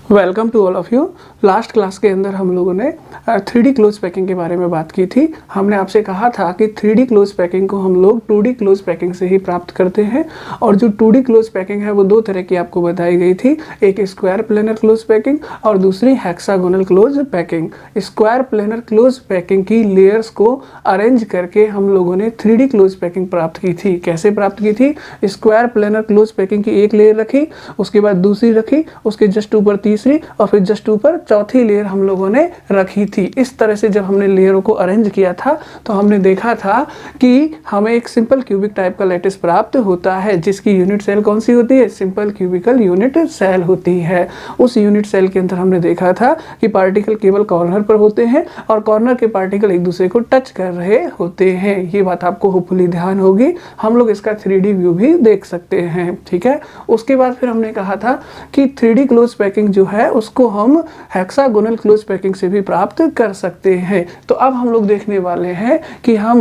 Welcome to all of you. Last class के अंदर हम लोगों ने 3D क्लोज पैकिंग के बारे में बात की थी। हमने आपसे कहा था कि 3D क्लोज पैकिंग को हम लोग 2D क्लोज पैकिंग से ही प्राप्त करते हैं, और जो 2D क्लोज पैकिंग है वो दो तरह की आपको बताई गई थी, एक स्क्वायर प्लेनर क्लोज पैकिंग और दूसरी hexagonal close packing. Square planar close packing की लेयर्स को अरेंज करके हम लोगों ने 3D क्लोज पैकिंग प्राप्त की थी। कैसे प्राप्त की थी? स्क्वायर प्लेनर क्लोज पैकिंग की एक लेयर रखी, उसके बाद दूसरी रखी, उसके जस्ट ऊपर तीसरी और फिर जस्ट ऊपर चौथी लेयर हम लोगों ने रखी थी। इस तरह से जब हमने लेयरों को अरेंज किया था तो हमने देखा था कि हमें एक सिंपल क्यूबिक टाइप का लैटिस प्राप्त होता है, जिसकी यूनिट सेल कौन सी होती है? सिंपल क्यूबिकल यूनिट सेल होती है। उस यूनिट सेल के अंदर हमने देखा था कि पार्टिकल केवल कॉर्नर पर होते हैं और कॉर्नर के पार्टिकल एक दूसरे को टच कर रहे होते हैं। ये बात आपको होपफुली ध्यान होगी। हम लोग इसका 3D व्यू भी देख सकते हैं, ठीक है। उसके बाद फिर हमने कहा था कि 3D क्लोज पैकिंग जो है उसको हम हेक्सागोनल क्लोज पैकिंग से भी प्राप्त कर सकते हैं। तो अब हम लोग देखने वाले हैं कि हम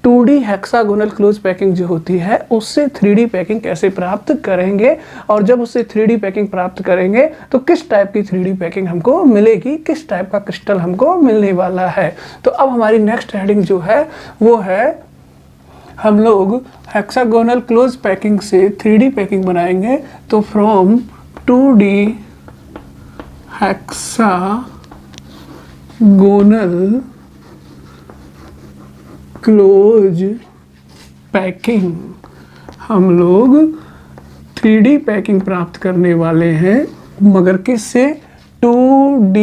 2D हेक्सागोनल क्लोज पैकिंग जो होती है उससे 3D पैकिंग कैसे प्राप्त करेंगे, और जब उससे 3D पैकिंग प्राप्त करेंगे तो किस टाइप की 3D पैकिंग हमको मिलेगी, किस टाइप का क्रिस्टल हमको मिलने वाला है। तो अब हमारी नेक्स्ट हेडिंग जो है वो है, हम लोग हेक्सागोनल क्लोज पैकिंग से 3D पैकिंग बनाएंगे। तो from 2D hexagonal close packing हम लोग 3D पैकिंग प्राप्त करने वाले हैं, मगर किससे? 2D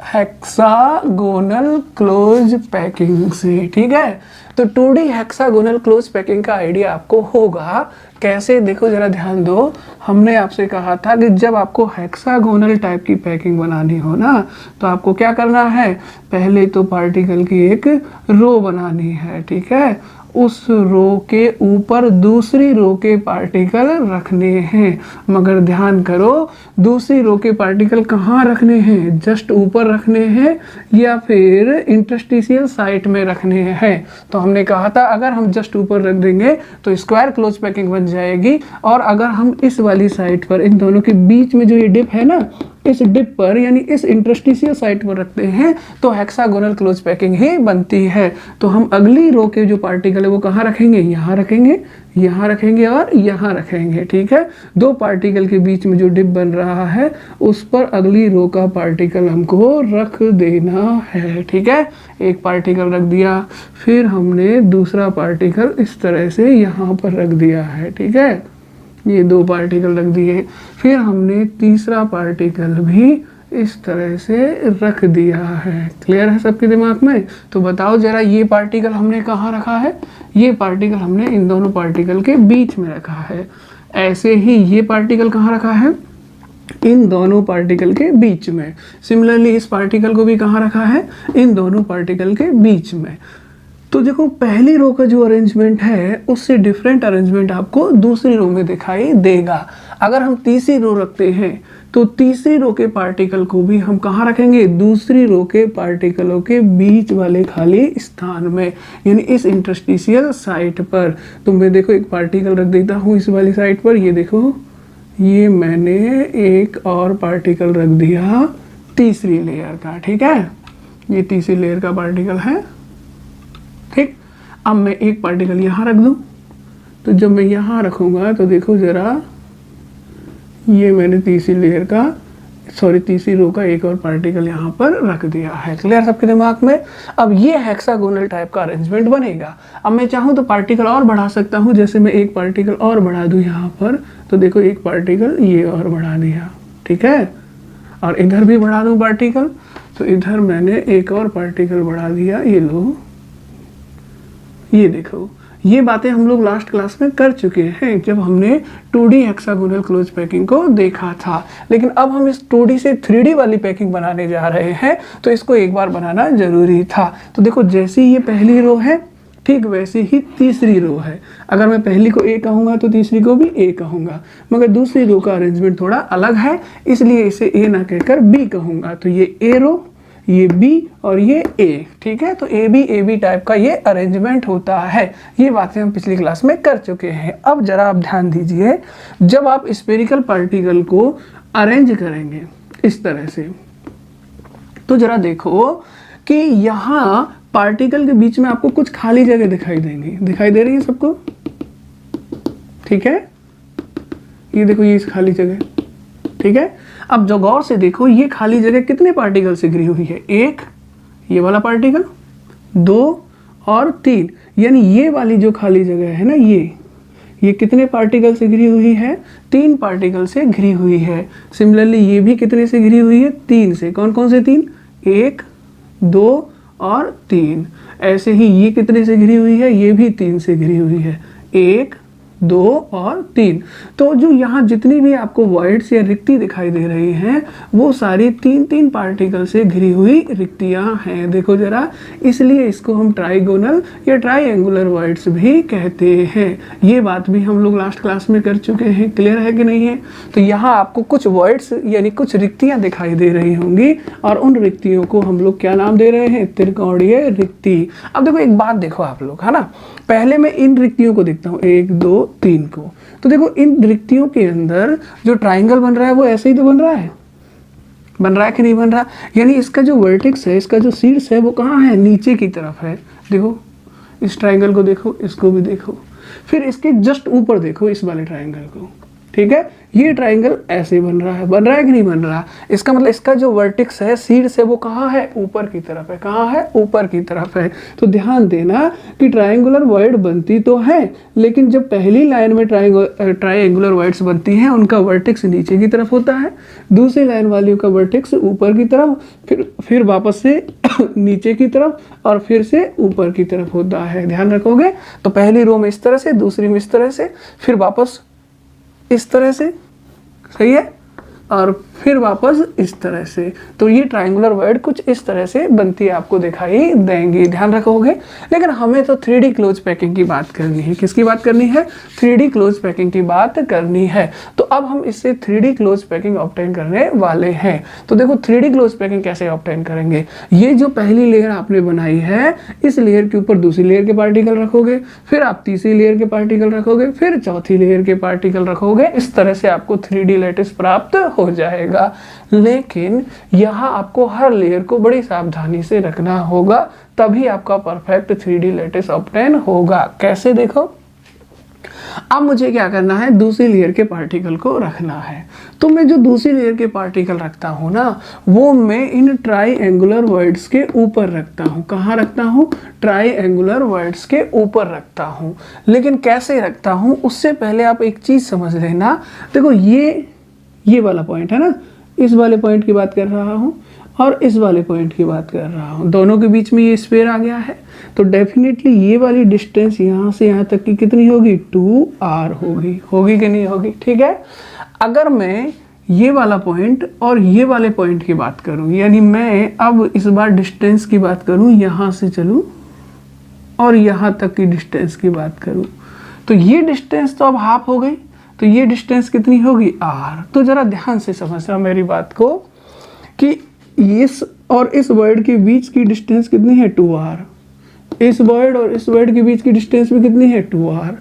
हेक्सागोनल क्लोज पैकिंग से, ठीक है। तो 2D हेक्सागोनल क्लोज पैकिंग का आइडिया आपको होगा कैसे, देखो जरा ध्यान दो। हमने आपसे कहा था कि जब आपको हेक्सागोनल टाइप की पैकिंग बनानी हो ना, तो आपको क्या करना है? पहले तो पार्टिकल की एक रो बनानी है, ठीक है। उस रो के ऊपर दूसरी रो के पार्टिकल रखने हैं, मगर ध्यान करो दूसरी रो के पार्टिकल कहाँ रखने हैं? जस्ट ऊपर रखने हैं या फिर इंटरस्टिशियल साइट में रखने हैं? तो हमने कहा था अगर हम जस्ट ऊपर रख देंगे तो स्क्वायर क्लोज पैकिंग बन जाएगी, और अगर हम इस वाली साइट पर इन दोनों के बीच में जो ये डिप है ना, इस डिप पर यानी इस इंटरस्टिशियल साइट पर रखते हैं तो हेक्सागोनल क्लोज पैकिंग ही बनती है। तो हम अगली रो के जो पार्टिकल है वो कहाँ रखेंगे? यहाँ रखेंगे, यहाँ रखेंगे और यहाँ रखेंगे, ठीक है। दो पार्टिकल के बीच में जो डिप बन रहा है उस पर अगली रो का पार्टिकल हमको रख देना है, ठीक है। एक पार्टिकल रख दिया, फिर हमने दूसरा पार्टिकल इस तरह से यहाँ पर रख दिया है, ठीक है। ये दो पार्टिकल रख दिए, फिर हमने तीसरा पार्टिकल भी इस तरह से रख दिया है। क्लियर है सबके दिमाग में? तो बताओ जरा, ये पार्टिकल हमने कहाँ रखा है? ये पार्टिकल हमने इन दोनों पार्टिकल के बीच में रखा है। ऐसे ही ये पार्टिकल कहाँ रखा है? इन दोनों पार्टिकल के बीच में। सिमिलरली इस पार्टिकल को भी कहाँ रखा है? इन दोनों पार्टिकल के बीच में। तो देखो पहली रो का जो अरेंजमेंट है उससे डिफरेंट अरेंजमेंट आपको दूसरी रो में दिखाई देगा। अगर हम तीसरी रो रखते हैं तो तीसरी रो के पार्टिकल को भी हम कहाँ रखेंगे? दूसरी रो के पार्टिकलों के बीच वाले खाली स्थान में, यानी इस इंटरस्टिशियल साइट पर। तो मैं देखो एक पार्टिकल रख देता हूँ इस वाली साइट पर। ये देखो, ये मैंने एक और पार्टिकल रख दिया तीसरी लेयर का, ठीक है। ये तीसरी लेयर का पार्टिकल है, ठीक। अब मैं एक पार्टिकल यहाँ रख दूँ, तो जब मैं यहाँ रखूँगा तो देखो ज़रा, ये मैंने तीसरी लेयर का तीसरी रो का एक और पार्टिकल यहाँ पर रख दिया है। क्लियर सबके दिमाग में? अब ये हेक्सागोनल टाइप का अरेंजमेंट बनेगा। अब मैं चाहूँ तो पार्टिकल और बढ़ा सकता हूँ, जैसे मैं एक पार्टिकल और बढ़ा दूँ यहाँ पर, तो देखो एक पार्टिकल ये और बढ़ा दिया, ठीक है। और इधर भी बढ़ा दूँ पार्टिकल, तो इधर मैंने एक और पार्टिकल बढ़ा दिया। ये लो, ये देखो, ये बातें हम लोग लास्ट क्लास में कर चुके हैं जब हमने 2D हेक्सागोनल क्लोज पैकिंग को देखा था। लेकिन अब हम इस 2D से 3D वाली पैकिंग बनाने जा रहे हैं, तो इसको एक बार बनाना जरूरी था। तो देखो जैसे ये पहली रो है, ठीक वैसे ही तीसरी रो है। अगर मैं पहली को A कहूँगा तो तीसरी को भी A कहूँगा, मगर दूसरी रो का अरेंजमेंट थोड़ा अलग है, इसलिए इसे A ना कहकर B कहूँगा। तो ये A रो, ये B और ये A, ठीक है। तो ए बी टाइप का ये अरेंजमेंट होता है। ये बातें हम पिछली क्लास में कर चुके हैं। अब जरा आप ध्यान दीजिए, जब आप स्फेरिकल पार्टिकल को अरेंज करेंगे इस तरह से। तो जरा देखो कि यहाँ पार्टिकल के बीच में आपको कुछ खाली जगह दिखाई देंगी, दिखाई दे रही है सबको, ठीक है, ये देखो ये खाली जगह, ठीक है। अब जो गौर से देखो ये खाली जगह कितने पार्टिकल से घिरी हुई है, एक ये वाला पार्टिकल, 2 और 3, यानी ये वाली जो खाली जगह है ना, ये कितने पार्टिकल से घिरी हुई है, 3 पार्टिकल से घिरी हुई है। सिमिलरली ये भी कितने से घिरी हुई है, 3 से। कौन कौन से 3, 1, 2 और 3। ऐसे ही ये कितने से घिरी हुई है, ये भी 3 से घिरी हुई है, 1, 2 और 3। तो जो यहाँ जितनी भी आपको वॉइड्स या रिक्ति दिखाई दे रही हैं वो सारी 3-3 पार्टिकल से घिरी हुई रिक्तियाँ हैं। देखो जरा, इसलिए इसको हम ट्राइगोनल या ट्राइएंगुलर वॉइड्स भी कहते हैं। ये बात भी हम लोग लास्ट क्लास में कर चुके हैं, क्लियर है कि नहीं है। तो यहाँ आपको कुछ वॉइड्स यानी कुछ रिक्तियाँ दिखाई दे रही होंगी और उन रिक्तियों को हम लोग क्या नाम दे रहे हैं, त्रिकोणीय रिक्ति। अब देखो एक बात देखो आप लोग, है ना, पहले मैं इन रिक्तियों को देखता हूँ, 1, 2, 3 को। तो देखो इन रिक्तियों के अंदर जो ट्राइंगल बन रहा है वो ऐसे ही तो बन रहा है, बन रहा है कि नहीं बन रहा, यानी इसका जो वर्टेक्स है, इसका जो शीर्ष है वो कहाँ है, नीचे की तरफ है। देखो इस ट्राइंगल को देखो, इसको भी देखो, फिर इसके जस्ट ऊपर देखो इस वाले ट्राइंगल को, ठीक है। ये ट्राइंगल ऐसे बन रहा है कि नहीं बन रहा। इसका मतलब इसका जो वर्टेक्स है, शीर्ष है, वो कहाँ है, ऊपर की तरफ है। कहाँ है, ऊपर की तरफ है। तो ध्यान देना कि ट्राइंगुलर वॉइड बनती तो है, लेकिन जब पहली लाइन में ट्राइंगुलर वॉइड्स बनती हैं उनका वर्टेक्स नीचे की तरफ होता है, दूसरी लाइन वालियों का वर्टेक्स ऊपर की तरफ, फिर वापस से नीचे की तरफ और फिर से ऊपर की तरफ होता है। ध्यान रखोगे। तो पहली रो में इस तरह से, दूसरी में इस तरह से, फिर वापस इस तरह से, सही है, और फिर वापस इस तरह से। तो ये ट्रायंगुलर वर्ड कुछ इस तरह से बनती है, आपको दिखाई देंगी, ध्यान रखोगे। लेकिन हमें तो 3D क्लोज पैकिंग की बात करनी है। किसकी बात करनी है, 3D क्लोज पैकिंग की बात करनी है। तो अब हम इससे 3D क्लोज पैकिंग ऑब्टेन करने वाले हैं। तो देखो 3D क्लोज पैकिंग कैसे ऑब्टेन करेंगे। ये जो पहली लेयर आपने बनाई है, इस लेयर के ऊपर दूसरी लेयर के पार्टिकल रखोगे, फिर आप तीसरी लेयर के पार्टिकल रखोगे, फिर चौथी लेयर के पार्टिकल रखोगे। इस तरह से आपको 3D लैटिस प्राप्त हो जाएगा। लेकिन यहाँ आपको हर लेयर को बड़ी सावधानी से रखना होगा, तभी आपका परफेक्ट 3D लैटिस ऑब्टेन होगा। कैसे, देखो अब मुझे क्या करना है, दूसरी लेयर के पार्टिकल को रखना है। तो मैं जो दूसरी लेयर के पार्टिकल रखता हूँ ना, वो मैं इन ट्राइएंगुलर वर्ड्स के ऊपर रखता हूँ। कहाँ रखता हूँ, ट्राइएंगुलर वर्ड्स के ऊपर रखता हूँ। लेकिन कैसे रखता हूँ, उससे पहले आप एक चीज़ समझ लेना। देखो ये वाला पॉइंट है ना, इस वाले पॉइंट की बात कर रहा हूँ और इस वाले पॉइंट की बात कर रहा हूँ, दोनों के बीच में ये स्फीयर आ गया है। तो डेफिनेटली ये वाली डिस्टेंस यहाँ से यहाँ तक की कितनी होगी, 2r होगी कि नहीं होगी, ठीक है। अगर मैं ये वाला पॉइंट और ये वाले पॉइंट की बात करूँ, यानी मैं अब इस बार डिस्टेंस की बात करूँ, यहाँ से चलूँ और यहाँ तक की डिस्टेंस की बात करूँ, तो ये डिस्टेंस तो अब हाफ हो गई। तो ये डिस्टेंस कितनी होगी, r। तो जरा ध्यान से समझना मेरी बात को कि इस और इस वर्ड के बीच की डिस्टेंस कितनी है, 2r। इस वर्ड और इस वर्ड के बीच की डिस्टेंस भी कितनी है, 2r।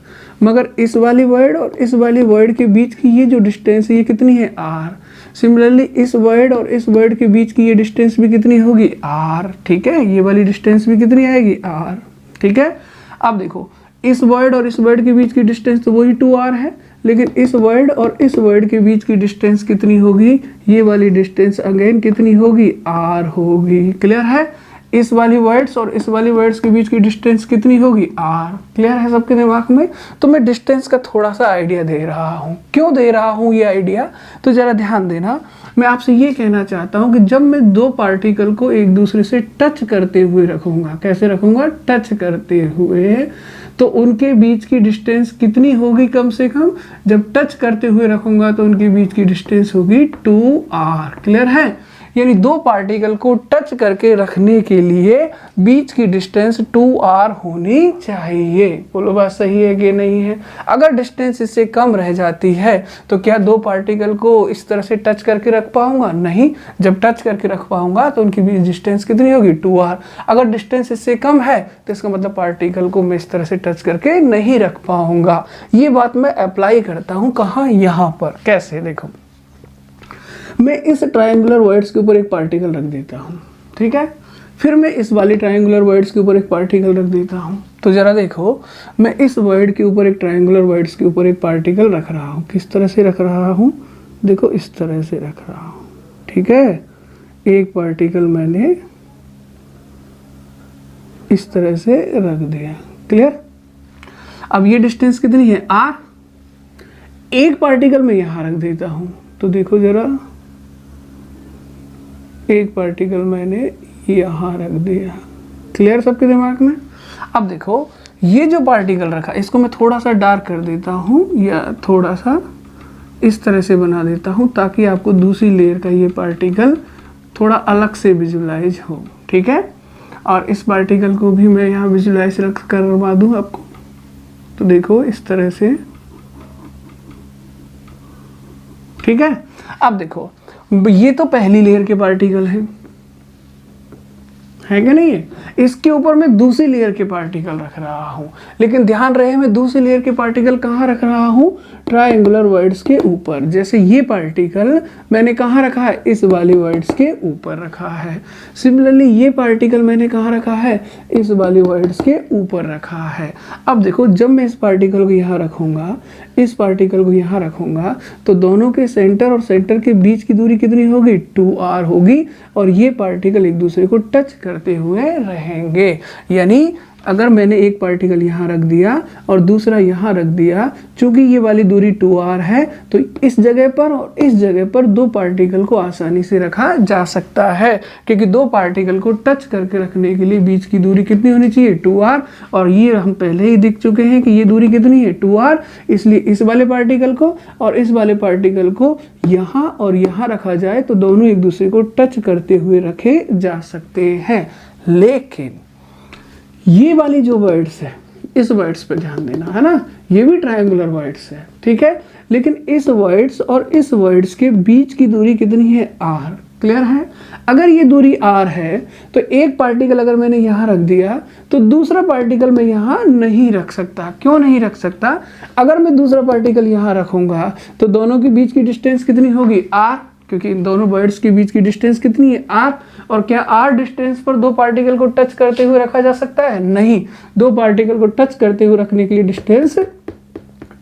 मगर इस वाली वर्ड और इस वाली वर्ड के बीच की ये जो डिस्टेंस है ये कितनी है, r। सिमिलरली इस वर्ड और इस वर्ड के बीच की ये डिस्टेंस भी कितनी होगी, r, ठीक है। ये वाली डिस्टेंस भी कितनी आएगी, r, ठीक है। अब देखो इस वर्ड और इस वर्ड के बीच की डिस्टेंस तो वही 2r है, लेकिन इस वर्ड और इस वर्ड के बीच की डिस्टेंस कितनी होगी, ये वाली डिस्टेंस अगेन कितनी होगी, r होगी। क्लियर है। इस वाली वर्ड्स और इस वाली वर्ड्स के बीच की डिस्टेंस कितनी होगी, r। क्लियर है सबके दिमाग में। तो मैं डिस्टेंस का थोड़ा सा आइडिया दे रहा हूँ। क्यों दे रहा हूँ ये आइडिया, तो जरा ध्यान देना। मैं आपसे ये कहना चाहता हूँ कि जब मैं दो पार्टिकल को एक दूसरे से टच करते हुए रखूंगा, कैसे रखूंगा, टच करते हुए, तो उनके बीच की डिस्टेंस कितनी होगी, कम से कम जब टच करते हुए रखूंगा तो उनके बीच की डिस्टेंस होगी 2r। क्लियर है। यानी दो पार्टिकल को टच करके रखने के लिए बीच की डिस्टेंस 2r होनी चाहिए। बोलो बात सही है कि नहीं है। अगर डिस्टेंस इससे कम रह जाती है तो क्या दो पार्टिकल को इस तरह से टच करके रख पाऊंगा, नहीं। जब टच करके रख पाऊंगा तो उनकी बीच डिस्टेंस कितनी होगी, 2r। अगर डिस्टेंस इससे कम है तो इसका मतलब पार्टिकल को मैं इस तरह से टच करके नहीं रख पाऊंगा। ये बात मैं अप्लाई करता हूँ कहाँ, यहाँ पर। कैसे, देखो मैं इस ट्रायंगुलर वर्ड्स के ऊपर एक पार्टिकल रख देता हूँ, ठीक है, फिर मैं इस वाली ट्रायंगुलर वर्ड्स के ऊपर एक पार्टिकल रख देता हूँ। तो ज़रा देखो, मैं इस वर्ड के ऊपर एक ट्रायंगुलर वर्ड्स के ऊपर एक पार्टिकल रख रहा हूँ। किस तरह से रख रहा हूँ, देखो इस तरह से रख रहा हूँ, ठीक है। एक पार्टिकल मैंने इस तरह से रख दिया, क्लियर। अब ये डिस्टेंस कितनी है, r। एक पार्टिकल मैं यहाँ रख देता हूँ, तो देखो जरा, एक पार्टिकल मैंने यहाँ रख दिया, क्लियर सबके दिमाग में। अब देखो ये जो पार्टिकल रखा, इसको मैं थोड़ा सा डार्क कर देता हूँ या थोड़ा सा इस तरह से बना देता हूँ ताकि आपको दूसरी लेयर का ये पार्टिकल थोड़ा अलग से विजुलाइज हो, ठीक है। और इस पार्टिकल को भी मैं यहाँ विजुलाइज करवा दूँ आपको, तो देखो इस तरह से, ठीक है। अब देखो ये तो पहली लेयर के पार्टिकल है कि नहीं है, इसके ऊपर मैं दूसरी लेयर के पार्टिकल रख रहा हूँ। लेकिन ध्यान रहे मैं दूसरी लेयर के पार्टिकल कहाँ रख रहा हूँ, ट्रायंगुलर वर्ड्स के ऊपर। जैसे ये पार्टिकल मैंने कहाँ रखा है, इस वाली वर्ड्स के ऊपर रखा है। सिमिलरली ये पार्टिकल मैंने कहाँ रखा है, इस वाली वर्ड्स के ऊपर रखा है। अब देखो जब मैं इस पार्टिकल को यहाँ रखूँगा, इस पार्टिकल को यहाँ रखूँगा, तो दोनों के सेंटर और सेंटर के बीच की दूरी कितनी होगी, 2r होगी। और ये पार्टिकल एक दूसरे को टच करते हुए रहेंगे। यानी अगर मैंने एक पार्टिकल यहाँ रख दिया और दूसरा यहाँ रख दिया, चूंकि ये वाली दूरी 2r है, तो इस जगह पर और इस जगह पर दो पार्टिकल को आसानी से रखा जा सकता है, क्योंकि दो पार्टिकल को टच करके रखने के लिए बीच की दूरी कितनी होनी चाहिए, 2r। और ये हम पहले ही देख चुके हैं कि ये दूरी कितनी है, 2r। इसलिए इस वाले पार्टिकल को और इस वाले पार्टिकल को यहाँ और यहाँ रखा जाए तो दोनों एक दूसरे को टच करते हुए रखे जा सकते हैं। लेकिन ये वाली जो वर्ड्स है, इस वर्ड्स पे ध्यान देना है ना, ये भी ट्रायंगुलर वर्ड्स है, ठीक है। लेकिन इस वर्ड्स और इस वर्ड्स के बीच की दूरी कितनी है, r, क्लियर है। अगर ये दूरी r है तो एक पार्टिकल अगर मैंने यहाँ रख दिया तो दूसरा पार्टिकल मैं यहाँ नहीं रख सकता। क्यों नहीं रख सकता, अगर मैं दूसरा पार्टिकल यहाँ रखूंगा तो दोनों के बीच की डिस्टेंस कितनी होगी, r, क्योंकि इन दोनों वर्ड्स के बीच की डिस्टेंस कितनी है, r। और क्या r डिस्टेंस पर दो पार्टिकल को टच करते हुए रखा जा सकता है, नहीं। दो पार्टिकल को टच करते हुए रखने के लिए डिस्टेंस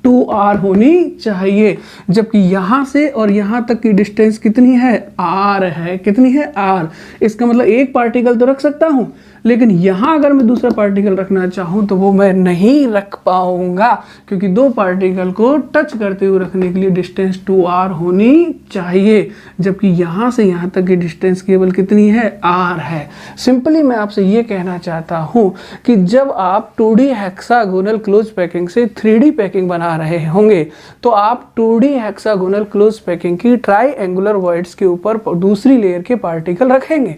2r होनी चाहिए, जबकि यहाँ से और यहाँ तक की डिस्टेंस कितनी है, r है। कितनी है, r। इसका मतलब एक पार्टिकल तो रख सकता हूँ, लेकिन यहाँ अगर मैं दूसरा पार्टिकल रखना चाहूँ तो वो मैं नहीं रख पाऊंगा, क्योंकि दो पार्टिकल को टच करते हुए रखने के लिए डिस्टेंस 2r होनी चाहिए, जबकि यहाँ से यहाँ तक की डिस्टेंस केवल कितनी है, r है। सिंपली मैं आपसे ये कहना चाहता हूँ कि जब आप 2D हेक्सागोनल क्लोज पैकिंग से 3D पैकिंग बना रहे होंगे तो आप 2D हेक्सागोनल क्लोज पैकिंग की ट्राईएंगुलर वर्ड्स के ऊपर दूसरी लेयर के पार्टिकल रखेंगे।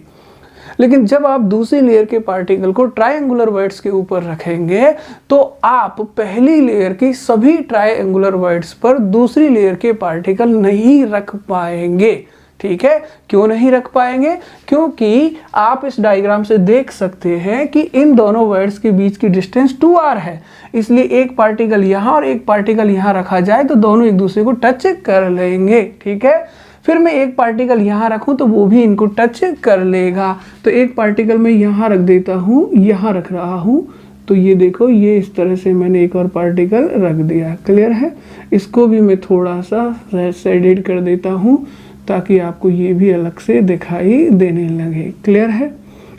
लेकिन जब आप दूसरी लेयर के पार्टिकल को ट्रायंगुलर वर्ड्स के ऊपर रखेंगे तो आप पहली लेयर की सभी ट्रायंगुलर वर्ड्स पर दूसरी लेयर के पार्टिकल नहीं रख पाएंगे, ठीक है। क्यों नहीं रख पाएंगे, क्योंकि आप इस डायग्राम से देख सकते हैं कि इन दोनों वर्ड्स के बीच की डिस्टेंस 2r है। इसलिए एक पार्टिकल यहाँ और एक पार्टिकल यहाँ रखा जाए तो दोनों एक दूसरे को टच कर लेंगे, ठीक है। फिर मैं एक पार्टिकल यहाँ रखूँ तो वो भी इनको टच कर लेगा। तो एक पार्टिकल मैं यहाँ रख देता हूँ, यहाँ रख रहा हूँ, तो ये देखो ये इस तरह से मैंने एक और पार्टिकल रख दिया, क्लियर है। इसको भी मैं थोड़ा सा शेडेड कर देता हूँ ताकि आपको ये भी अलग से दिखाई देने लगे, क्लियर है।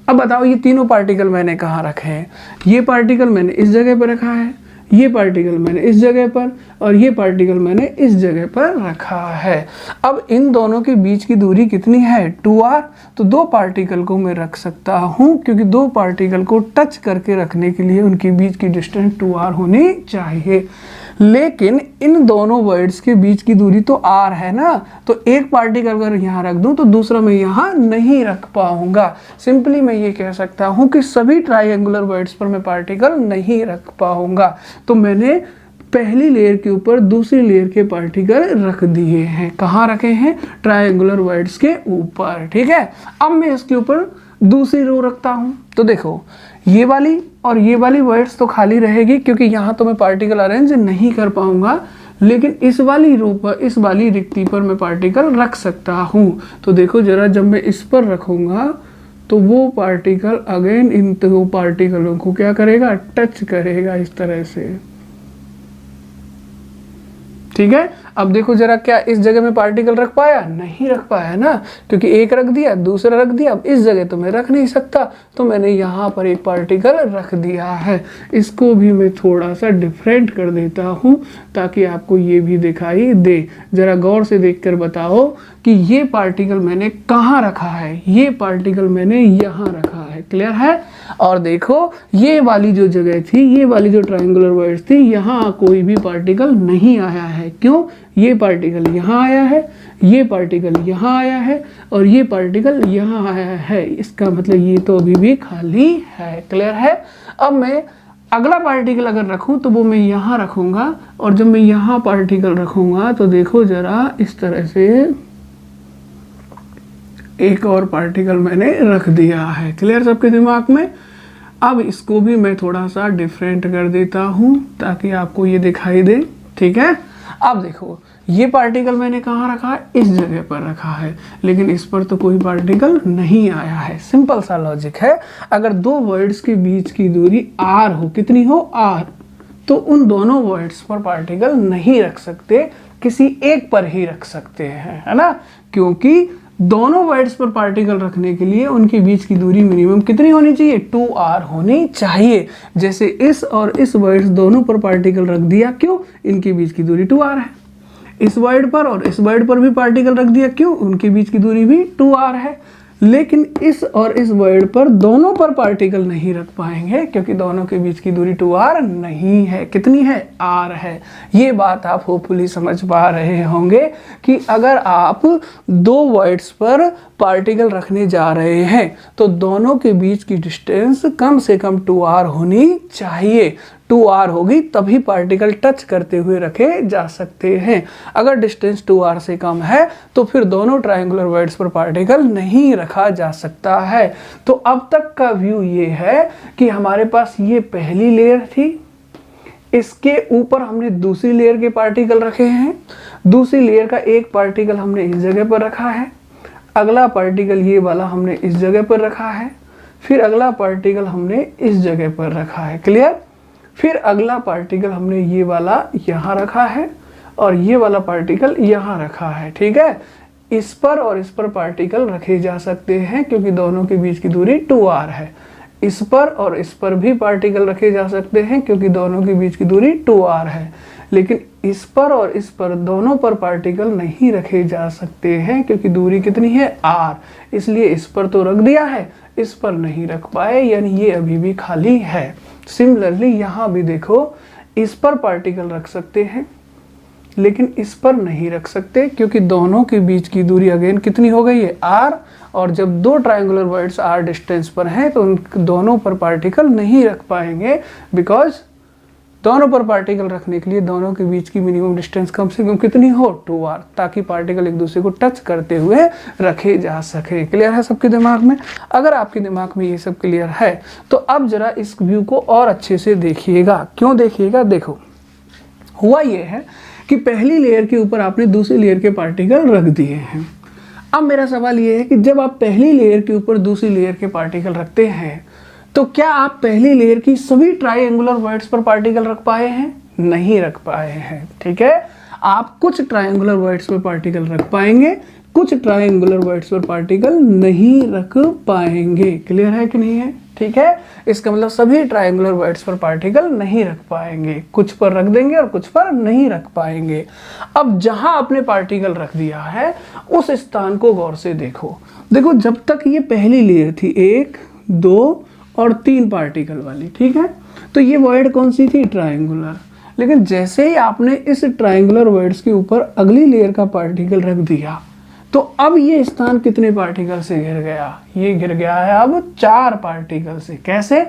अब बताओ ये तीनों पार्टिकल मैंने कहाँ रखे हैं, ये पार्टिकल मैंने इस जगह पर रखा है, ये पार्टिकल मैंने इस जगह पर और ये पार्टिकल मैंने इस जगह पर रखा है। अब इन दोनों के बीच की दूरी कितनी है, 2r। तो दो पार्टिकल को मैं रख सकता हूँ, क्योंकि दो पार्टिकल को टच करके रखने के लिए उनके बीच की डिस्टेंस 2r होनी चाहिए। लेकिन इन दोनों वर्ड्स के बीच की दूरी तो r है ना, तो एक पार्टिकल अगर यहाँ रख दूँ तो दूसरा मैं यहाँ नहीं रख पाऊंगा। सिंपली मैं ये कह सकता हूँ कि सभी ट्रायंगुलर वर्ड्स पर मैं पार्टिकल नहीं रख पाऊंगा। तो मैंने पहली लेयर के ऊपर दूसरी लेयर के पार्टिकल रख दिए हैं। कहाँ रखे हैं, ट्रायंगुलर वर्ड्स के ऊपर, ठीक है। अब मैं इसके ऊपर दूसरी रो रखता हूँ, तो देखो ये वाली और ये वाली वर्ड्स तो खाली रहेगी, क्योंकि यहाँ तो मैं पार्टिकल अरेंज नहीं कर पाऊंगा। लेकिन इस वाली रो पर, इस वाली रिक्ति पर मैं पार्टिकल रख सकता हूँ। तो देखो जरा, जब मैं इस पर रखूँगा तो वो पार्टिकल अगेन इन दो पार्टिकलों को क्या करेगा, टच करेगा इस तरह से। ठीक है, अब देखो जरा, क्या इस जगह में पार्टिकल रख पाया? नहीं रख पाया ना, क्योंकि एक रख दिया, दूसरा रख दिया। अब इस जगह तो मैं रख नहीं सकता, तो मैंने यहाँ पर एक पार्टिकल रख दिया है। इसको भी मैं थोड़ा सा डिफरेंट कर देता हूँ ताकि आपको ये भी दिखाई दे। जरा गौर से देखकर बताओ कि ये पार्टिकल मैंने कहाँ रखा है। ये पार्टिकल मैंने यहाँ रखा है। क्लियर है? और देखो ये वाली जो जगह थी, ये वाली जो ट्रायंगुलर वर्ड्स थी, यहाँ कोई भी पार्टिकल नहीं आया है। क्यों? ये पार्टिकल यहाँ आया है, ये पार्टिकल यहाँ आया है और ये पार्टिकल यहाँ आया है। इसका मतलब ये तो अभी भी खाली है। क्लियर है? अब मैं अगला पार्टिकल अगर रखूं तो वो मैं यहाँ रखूंगा, और जब मैं यहाँ पार्टिकल रखूंगा तो देखो जरा, इस तरह से एक और पार्टिकल मैंने रख दिया है। क्लियर सबके दिमाग में? अब इसको भी मैं थोड़ा सा डिफरेंट कर देता हूँ ताकि आपको ये दिखाई दे। ठीक है, अब देखो ये पार्टिकल मैंने कहाँ रखा है? इस जगह पर रखा है, लेकिन इस पर तो कोई पार्टिकल नहीं आया है। सिंपल सा लॉजिक है। अगर दो वर्ड्स के बीच की दूरी r हो, कितनी हो? r, तो उन दोनों वर्ड्स पर पार्टिकल नहीं रख सकते, किसी एक पर ही रख सकते हैं, है ना? क्योंकि दोनों वर्ड्स पर पार्टिकल रखने के लिए उनके बीच की दूरी मिनिमम कितनी होनी चाहिए? 2r होनी चाहिए। जैसे इस और इस वर्ड्स दोनों पर पार्टिकल रख दिया, क्यों? इनके बीच की दूरी 2r है। इस वर्ड पर और इस वर्ड पर भी पार्टिकल रख दिया, क्यों? उनके बीच की दूरी भी 2r है। लेकिन इस और इस वर्ड पर दोनों पर पार्टिकल नहीं रख पाएंगे क्योंकि दोनों के बीच की दूरी 2r नहीं है। कितनी है? r है। ये बात आप होपफुली समझ पा रहे होंगे कि अगर आप दो वर्ड्स पर पार्टिकल रखने जा रहे हैं तो दोनों के बीच की डिस्टेंस कम से कम 2r होनी चाहिए। 2r होगी तभी पार्टिकल टच करते हुए रखे जा सकते हैं। अगर डिस्टेंस 2r से कम है तो फिर दोनों ट्रायंगुलर वर्ड्स पर पार्टिकल नहीं रखा जा सकता है। तो अब तक का व्यू ये है कि हमारे पास ये पहली लेयर थी, इसके ऊपर हमने दूसरी लेयर के पार्टिकल रखे हैं, दूसरी लेयर का एक पार्टिकल हमने इस जगह पर रखा है, अगला पार्टिकल ये वाला हमने इस जगह पर रखा है, फिर अगला पार्टिकल हमने इस जगह पर रखा है। क्लियर? फिर अगला पार्टिकल हमने ये वाला यहाँ रखा है और ये वाला पार्टिकल यहाँ रखा है। ठीक है, इस पर और इस पर पार्टिकल रखे जा सकते हैं क्योंकि दोनों के बीच की दूरी 2r है। इस पर और इस पर भी पार्टिकल रखे जा सकते हैं क्योंकि दोनों के बीच की दूरी 2r है। लेकिन इस पर और इस पर दोनों पर पार्टिकल नहीं रखे जा सकते हैं क्योंकि दूरी कितनी है? r। इसलिए इस पर तो रख दिया है, इस पर नहीं रख पाए, यानी ये अभी भी खाली है। सिमिलरली यहाँ भी देखो, इस पर पार्टिकल रख सकते हैं लेकिन इस पर नहीं रख सकते क्योंकि दोनों के बीच की दूरी अगेन कितनी हो गई है? r। और जब दो ट्रायंगुलर वर्ड्स r डिस्टेंस पर हैं तो उन दोनों पर पार्टिकल नहीं रख पाएंगे, बिकॉज दोनों पर पार्टिकल रखने के लिए दोनों के बीच की मिनिमम डिस्टेंस कम से कम कितनी हो? 2r, ताकि पार्टिकल एक दूसरे को टच करते हुए रखे जा सके। क्लियर है सबके दिमाग में? अगर आपके दिमाग में ये सब क्लियर है तो अब जरा इस व्यू को और अच्छे से देखिएगा। क्यों देखिएगा? देखो, हुआ ये है कि पहली लेयर के ऊपर आपने दूसरी लेयर के पार्टिकल रख दिए हैं। अब मेरा सवाल ये है कि जब आप पहली लेयर के ऊपर दूसरी लेयर के पार्टिकल रखते हैं तो क्या आप पहली लेयर की सभी ट्रायंगुलर वर्ड्स पर पार्टिकल रख पाए हैं? नहीं रख पाए हैं। ठीक है, आप कुछ ट्रायंगुलर वर्ड्स पर पार्टिकल रख पाएंगे, कुछ ट्रायंगुलर वर्ड्स पर पार्टिकल नहीं रख पाएंगे। क्लियर है कि नहीं है? ठीक है, इसका मतलब सभी ट्रायंगुलर वर्ड्स पर पार्टिकल नहीं रख पाएंगे, कुछ पर रख देंगे और कुछ पर नहीं रख पाएंगे। अब जहां आपने पार्टिकल रख दिया है उस स्थान को गौर से देखो। देखो, जब तक ये पहली लेयर थी 1, 2 और 3 पार्टिकल वाली, ठीक है, तो ये वर्ड कौन सी थी? ट्रायंगुलर। लेकिन जैसे ही आपने इस ट्रायंगुलर वर्ड्स के ऊपर अगली लेयर का पार्टिकल रख दिया तो अब ये स्थान कितने पार्टिकल से घिर गया? ये घिर गया है अब 4 पार्टिकल से। कैसे?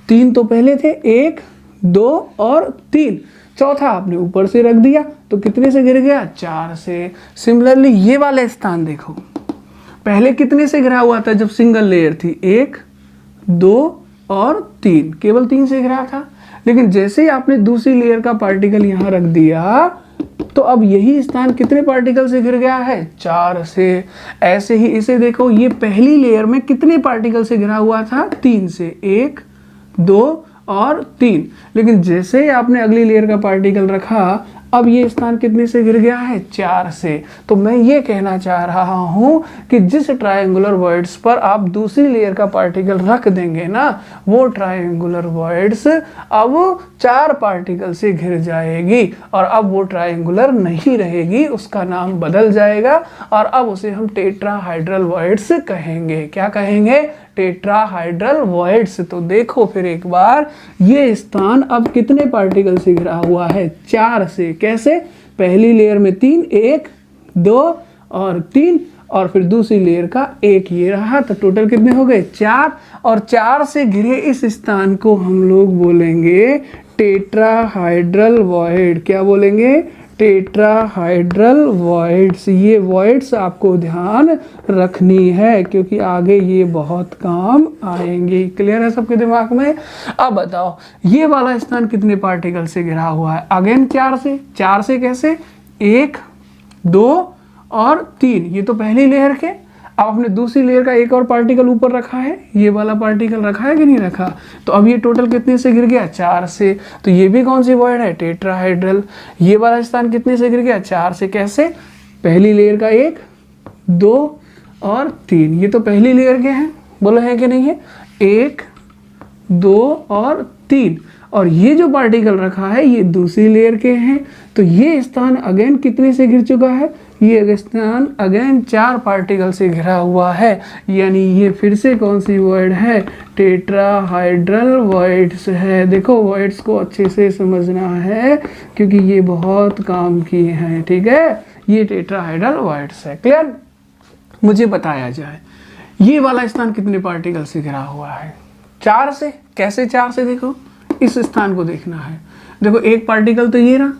3 तो पहले थे, 1, 2 और 3, चौथा आपने ऊपर से रख दिया तो कितने से घिर गया? 4 से। सिमिलरली ये वाला स्थान देखो, पहले कितने से घिरा हुआ था जब सिंगल लेयर थी? 1, 2 और 3, केवल 3 से घिरा था। लेकिन जैसे ही आपने दूसरी लेयर का पार्टिकल यहाँ रख दिया तो अब यही स्थान कितने पार्टिकल से घिर गया है? 4 से। ऐसे ही इसे देखो, ये पहली लेयर में कितने पार्टिकल से घिरा हुआ था? 3 से। 1 2 और 3। लेकिन जैसे ही आपने अगली लेयर का पार्टिकल रखा, अब ये स्थान कितने से घिर गया है? 4 से। तो मैं ये कहना चाह रहा हूं कि जिस ट्रायंगुलर वॉइड्स पर आप दूसरी लेयर का पार्टिकल रख देंगे ना, वो ट्रायंगुलर वॉइड्स अब 4 पार्टिकल से घिर जाएगी और अब वो ट्रायंगुलर नहीं रहेगी, उसका नाम बदल जाएगा और अब उसे हम टेट्राहाइड्रल वॉइड्स कहेंगे। क्या कहेंगे? Tetrahedral voids. तो देखो फिर एक बार, ये स्थान अब कितने पार्टिकल से घिरा हुआ है? 4 से। कैसे? पहली लेयर में 3, 1 2 और 3 और फिर दूसरी लेयर का 1 ये रहा, तो टोटल कितने हो गए? 4। और 4 से घिरे इस स्थान को हम लोग बोलेंगे टेट्राहाइड्रल वॉइड। क्या बोलेंगे? Tetrahedral voids. ये वॉइड्स आपको ध्यान रखनी है क्योंकि आगे ये बहुत काम आएंगी। क्लियर है सबके दिमाग में? अब बताओ, ये वाला स्थान कितने पार्टिकल से घिरा हुआ है? अगेन 4 से। 4 से कैसे? 1 2 और 3। ये तो पहली लेयर के। अब आपने दूसरी लेयर का एक और पार्टिकल ऊपर रखा है, ये वाला पार्टिकल रखा है कि नहीं रखा? तो अब ये टोटल कितने से गिर गया? 4 से। तो ये भी कौन सी वॉइड है? टेट्राहाइड्रल। ये वाला स्थान कितने से गिर गया? 4 से। कैसे? पहली लेयर का 1 2 और 3। ये तो पहली लेयर के हैं, बोलो है कि नहीं है? 1 2 और 3। और ये जो पार्टिकल रखा है ये दूसरी लेयर के हैं। तो ये स्थान अगेन कितने से घिर चुका है? ये स्थान अगेन 4 पार्टिकल से घिरा हुआ है। यानी ये फिर से कौन सी वॉइड है? टेट्राहाइड्रल वॉइड्स है। देखो वॉइड्स को अच्छे से समझना है क्योंकि ये बहुत काम की हैं। ठीक है, ये टेट्राहाइड्रल वॉइड्स है। क्लियर? मुझे बताया जाए, ये वाला स्थान कितने पार्टिकल से घिरा हुआ है? 4 से। कैसे 4 से? देखो इस स्थान को देखना है। देखो एक पार्टिकल तो ये रहा,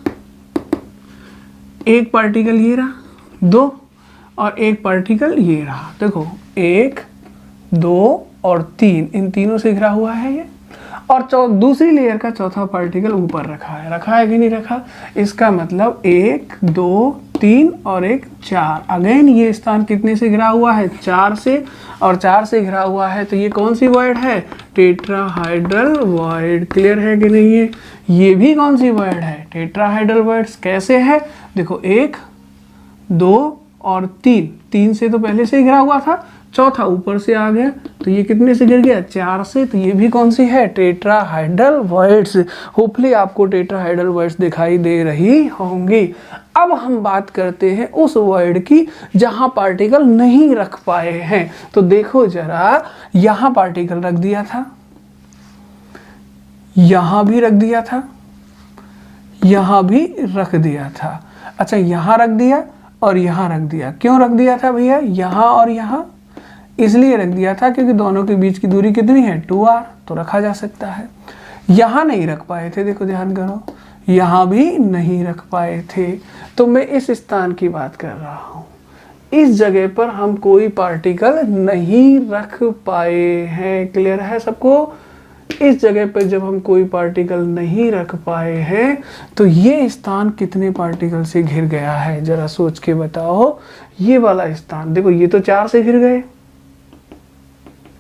एक पार्टिकल ये रहा, 2 और एक पार्टिकल ये रहा। देखो 1 2 और 3, इन तीनों से घिरा हुआ है ये। और दूसरी लेयर का चौथा पार्टिकल ऊपर रखा है कि नहीं रखा? इसका मतलब 1 2 3 और 1 4। अगेन ये स्थान कितने से घिरा हुआ है? 4 से। और 4 से घिरा हुआ है तो ये कौन सी वॉइड है? Tetrahedral void. क्लियर है कि नहीं है? ये भी कौन सी वॉइड है? Tetrahedral voids. कैसे है? देखो 1 2 और 3। 3 से तो पहले से ही घिरा हुआ था, चौथा ऊपर से आ गया, तो ये कितने से गिर गया? 4 से। तो ये भी कौन सी है? Tetrahedral voids. होपफुली आपको टेट्राहाइड्रल वॉइड्स दिखाई दे रही होंगी। अब हम बात करते हैं उस वॉइड की जहां पार्टिकल नहीं रख पाए हैं। तो देखो जरा, यहां पार्टिकल रख दिया था, यहां भी रख दिया था, यहां भी रख दिया था। अच्छा, यहां रख दिया और यहां रख दिया। क्यों रख दिया था भैया यहां और यहां? इसलिए रख दिया था क्योंकि दोनों के बीच की दूरी कितनी है? 2r, तो रखा जा सकता है। यहां नहीं रख पाए थे, देखो ध्यान करो, यहां भी नहीं रख पाए थे। तो मैं इस स्थान की बात कर रहा हूं, इस जगह पर हम कोई पार्टिकल नहीं रख पाए हैं। क्लियर है सबको? इस जगह पर जब हम कोई पार्टिकल नहीं रख पाए हैं तो ये स्थान कितने पार्टिकल से घिर गया है? जरा सोच के बताओ। ये वाला स्थान देखो, ये तो 4 से घिर गए,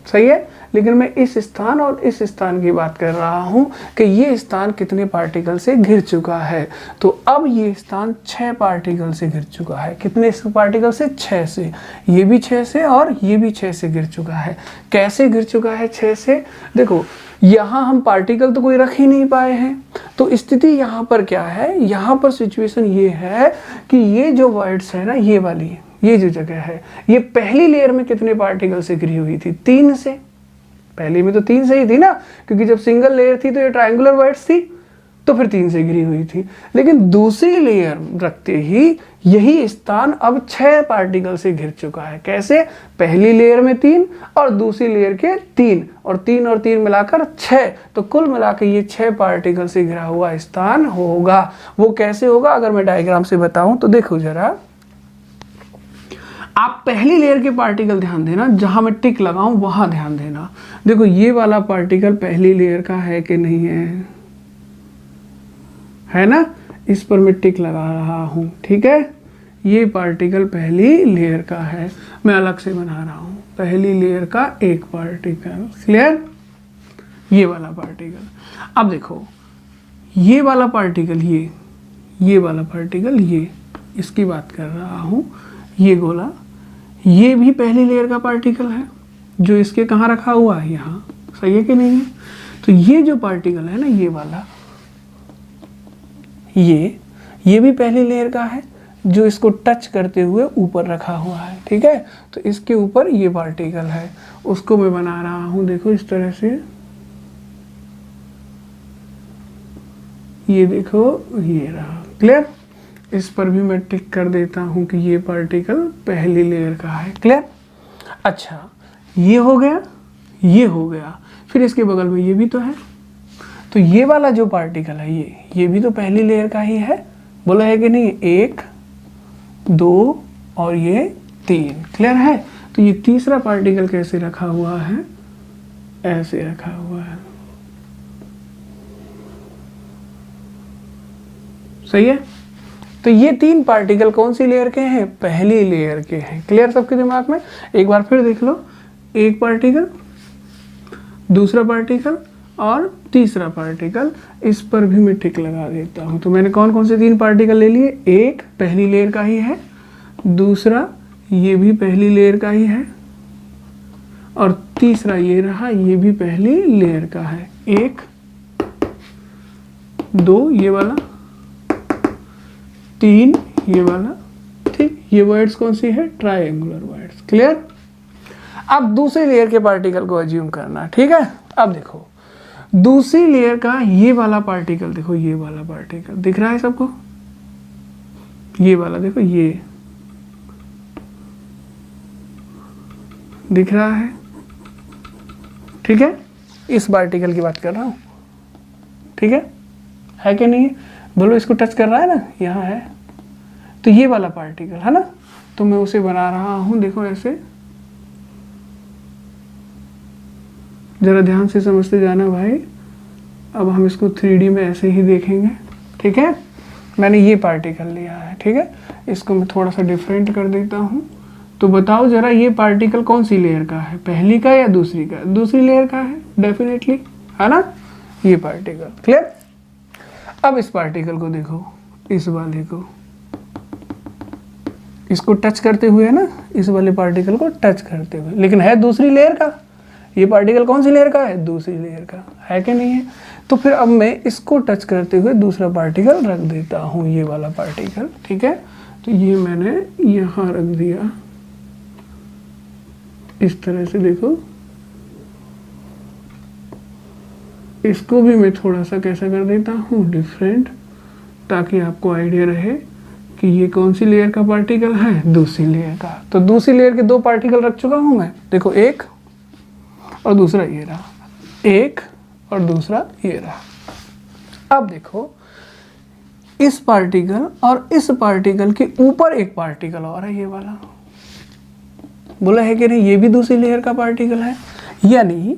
सही है, लेकिन मैं इस स्थान और इस स्थान की बात कर रहा हूं कि ये स्थान कितने पार्टिकल से घिर चुका है। तो अब ये स्थान 6 पार्टिकल से घिर चुका है। कितने पार्टिकल से? 6 से। ये भी 6 से और ये भी 6 से घिर चुका है। कैसे घिर चुका है 6 से? देखो यहाँ हम पार्टिकल तो कोई रख ही नहीं पाए हैं, तो स्थिति यहाँ पर क्या है? यहाँ पर सिचुएशन ये है कि ये जो वर्ड्स है ना, ये वाली ये जो जगह है, ये पहली लेयर में कितने पार्टिकल से घिरी हुई थी? 3 से। पहले में तो 3 से ही थी ना, क्योंकि जब सिंगल लेयर थी तो ये ट्रायंगुलर वर्ड्स थी, तो फिर 3 से घिरी हुई थी। लेकिन दूसरी लेयर रखते ही यही स्थान अब 6 पार्टिकल से घिर चुका है। कैसे? पहली लेयर में 3 और दूसरी लेयर के 3 और 3 और 3 मिलाकर 6। तो कुल मिलाकर ये 6 पार्टिकल से घिरा हुआ स्थान होगा। वो कैसे होगा अगर मैं डायग्राम से बताऊं तो देखो जरा, आप पहली लेयर के पार्टिकल ध्यान देना, जहां मैं टिक लगाऊं वहां ध्यान देना। देखो ये वाला पार्टिकल पहली लेयर का है कि नहीं है? है ना? इस पर मैं टिक लगा रहा हूँ, ठीक है। ये पार्टिकल पहली लेयर का है, मैं अलग से बना रहा हूँ, पहली लेयर का एक पार्टिकल, क्लियर। ये वाला पार्टिकल, अब देखो ये वाला पार्टिकल, ये वाला पार्टिकल, ये इसकी बात कर रहा हूँ, ये गोला, ये भी पहली लेयर का पार्टिकल है जो इसके कहाँ रखा हुआ है, यहाँ, सही है कि नहीं है। तो ये जो पार्टिकल है ना, ये वाला, ये भी पहली लेयर का है जो इसको टच करते हुए ऊपर रखा हुआ है, ठीक है। तो इसके ऊपर ये पार्टिकल है, उसको मैं बना रहा हूँ, देखो इस तरह से, ये देखो ये रहा, क्लियर। इस पर भी मैं टिक कर देता हूँ कि ये पार्टिकल पहली लेयर का है, क्लियर। अच्छा, ये हो गया, ये हो गया, फिर इसके बगल में ये भी तो है, तो ये वाला जो पार्टिकल है ये भी तो पहली लेयर का ही है, बोला है कि नहीं, 1 2 और ये 3, क्लियर है। तो ये तीसरा पार्टिकल कैसे रखा हुआ है, ऐसे रखा हुआ है, सही है। तो ये 3 पार्टिकल कौन सी लेयर के हैं, पहली लेयर के हैं, क्लियर सबके दिमाग में। एक बार फिर देख लो, एक पार्टिकल, दूसरा पार्टिकल और तीसरा पार्टिकल, इस पर भी मैं टिक लगा देता हूँ। तो मैंने कौन कौन से 3 पार्टिकल ले लिए, एक पहली लेयर का ही है, दूसरा ये भी पहली लेयर का ही है, और तीसरा ये रहा, ये भी पहली लेयर का है। 1 2 ये वाला, 3 ये वाला, ठीक। ये वर्ड्स कौन सी है, ट्रायंगुलर वर्ड्स, क्लियर। अब दूसरी लेयर के पार्टिकल को अज्यूम करना, ठीक है। अब देखो दूसरी लेयर का ये वाला पार्टिकल, देखो ये वाला पार्टिकल दिख रहा है सबको, ये वाला देखो, ये दिख रहा है, ठीक है। इस पार्टिकल की बात कर रहा हूं, ठीक है कि नहीं, बोलो इसको टच कर रहा है ना, यहाँ है, तो ये वाला पार्टिकल है ना, तो मैं उसे बना रहा हूं, देखो ऐसे, जरा ध्यान से समझते जाना भाई। अब हम इसको 3D में ऐसे ही देखेंगे, ठीक है। मैंने ये पार्टिकल लिया है, ठीक है, इसको मैं थोड़ा सा डिफरेंट कर देता हूँ। तो बताओ जरा, ये पार्टिकल कौन सी लेयर का है, पहली का या दूसरी का, दूसरी लेयर का है डेफिनेटली, है ना, ये पार्टिकल, क्लियर। अब इस पार्टिकल को देखो, इस वाले को, इसको टच करते हुए, है ना, इस वाले पार्टिकल को टच करते हुए, लेकिन है दूसरी लेयर का। ये पार्टिकल कौन सी लेयर का है, दूसरी लेयर का, है कि नहीं है। तो फिर अब मैं इसको टच करते हुए दूसरा पार्टिकल रख देता हूँ, ये वाला पार्टिकल, ठीक है। तो ये मैंने यहाँ रख दिया, इस तरह से देखो। इसको भी मैं थोड़ा सा कैसा कर देता हूँ, डिफरेंट, ताकि आपको आइडिया रहे कि ये कौन सी लेयर का पार्टिकल है, दूसरी लेयर का। तो दूसरी लेयर के 2 पार्टिकल रख चुका हूँ मैं, देखो, एक और दूसरा ये रहा, एक और दूसरा ये रहा। अब देखो इस पार्टिकल और इस पार्टिकल के ऊपर एक पार्टिकल और है, ये वाला, बोला है कि नहीं, ये भी दूसरी लेयर का पार्टिकल है। यानी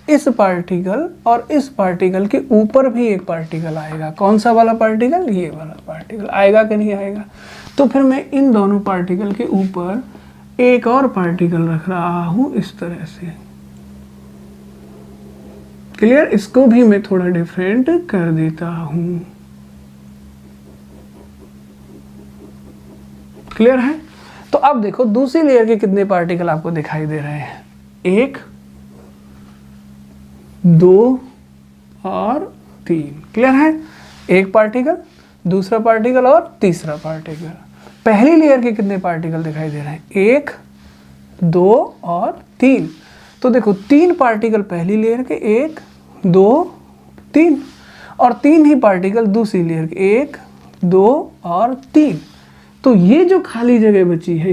इस पार्टिकल और इस पार्टिकल के ऊपर भी एक पार्टिकल आएगा, कौन सा वाला पार्टिकल, ये वाला पार्टिकल आएगा कि नहीं आएगा। तो फिर मैं इन दोनों पार्टिकल के ऊपर एक और पार्टिकल रख रहा हूं, इस तरह से, क्लियर। इसको भी मैं थोड़ा डिफरेंट कर देता हूं, क्लियर है। तो अब देखो दूसरी लेयर के कितने पार्टिकल आपको दिखाई दे रहे हैं, 1 2 और 3, क्लियर है। एक पार्टिकल, दूसरा पार्टिकल और तीसरा पार्टिकल। पहली लेयर के कितने पार्टिकल दिखाई दे रहे हैं, 1 2 और 3। तो देखो 3 पार्टिकल पहली लेयर के, 1 2 3, और 3 ही पार्टिकल दूसरी लेयर के, 1 2 और 3। तो ये जो खाली जगह बची है,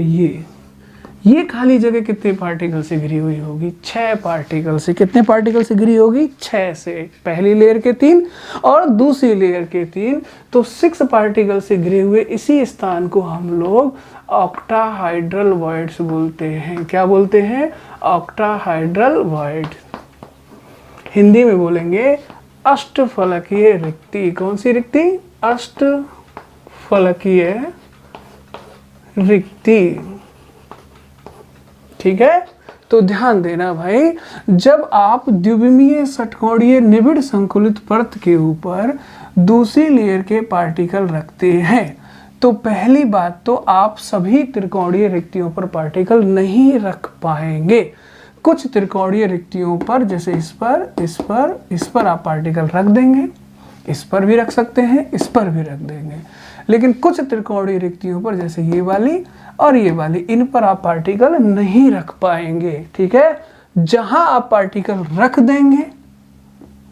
ये खाली जगह कितने पार्टिकल से घिरी हुई होगी, 6 पार्टिकल से। कितने पार्टिकल से घिरी होगी, 6 से। पहली लेयर के 3 और दूसरी लेयर के 3, तो 6 पार्टिकल से घिरे हुए इसी स्थान को हम लोग ऑक्टाहाइड्रल वॉइड्स बोलते हैं। क्या बोलते हैं, ऑक्टाहाइड्रल वॉइड। हिंदी में बोलेंगे अष्टफलकीय रिक्ति। कौन सी रिक्ति, अष्टफलकीय रिक्ति। ठीक है, तो ध्यान देना भाई, जब आप द्विविमीय षटकोणीय निबिड़ संकुलित परत के ऊपर दूसरी लेयर के पार्टिकल रखते हैं तो पहली बात तो आप सभी त्रिकोणीय रिक्तियों पर पार्टिकल नहीं रख पाएंगे। कुछ त्रिकोणीय रिक्तियों पर, जैसे इस पर आप पार्टिकल रख देंगे, इस पर भी रख सकते हैं, इस पर भी रख देंगे। लेकिन कुछ त्रिकोणीय रिक्तियों पर, जैसे ये वाली और ये वाली, इन पर आप पार्टिकल नहीं रख पाएंगे। ठीक है, जहां आप पार्टिकल रख देंगे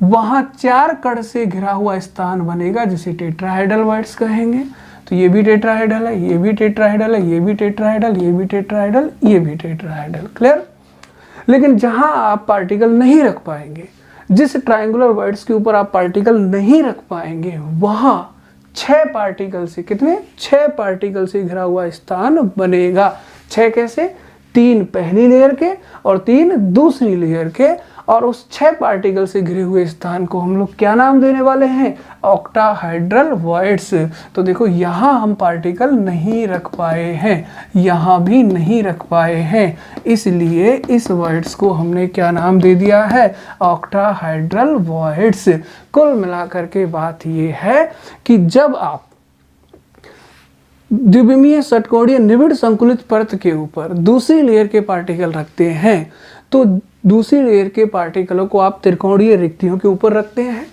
वहां 4 कण से घिरा हुआ स्थान बनेगा, जिसे टेट्राहेड्रल वॉइड्स कहेंगे। तो ये भी टेट्राहेड्रल है, ये भी टेट्राहेड्रल है, ये भी टेट्राहेड्रल, ये भी टेट्राहेड्रल, ये भी टेट्राहेड्रल। क्लियर? लेकिन जहां आप पार्टिकल नहीं रख पाएंगे, जिस ट्रायंगुलर वॉइड्स के ऊपर आप पार्टिकल नहीं रख पाएंगे, वहां 6 पार्टिकल से, कितने? 6 पार्टिकल से घिरा हुआ स्थान बनेगा। 6 कैसे? 3 पहली लेयर के और 3 दूसरी लेयर के, और उस 6 पार्टिकल से घिरे हुए स्थान को हम लोग क्या नाम देने वाले हैं? Octahedral voids. तो देखो यहां हम पार्टिकल नहीं रख पाए हैं, यहां भी नहीं रख पाए हैं, इसलिए इस वॉइड्स को हमने क्या नाम दे दिया है? Octahedral voids. कुल मिलाकर के बात ये है कि जब आप द्विविमीय षटकोणीय निबिड़ संकुलित परत के ऊपर दूसरी लेयर के पार्टिकल रखते हैं तो दूसरी लेयर के पार्टिकलों को आप त्रिकोणीय रिक्तियों के ऊपर रखते हैं,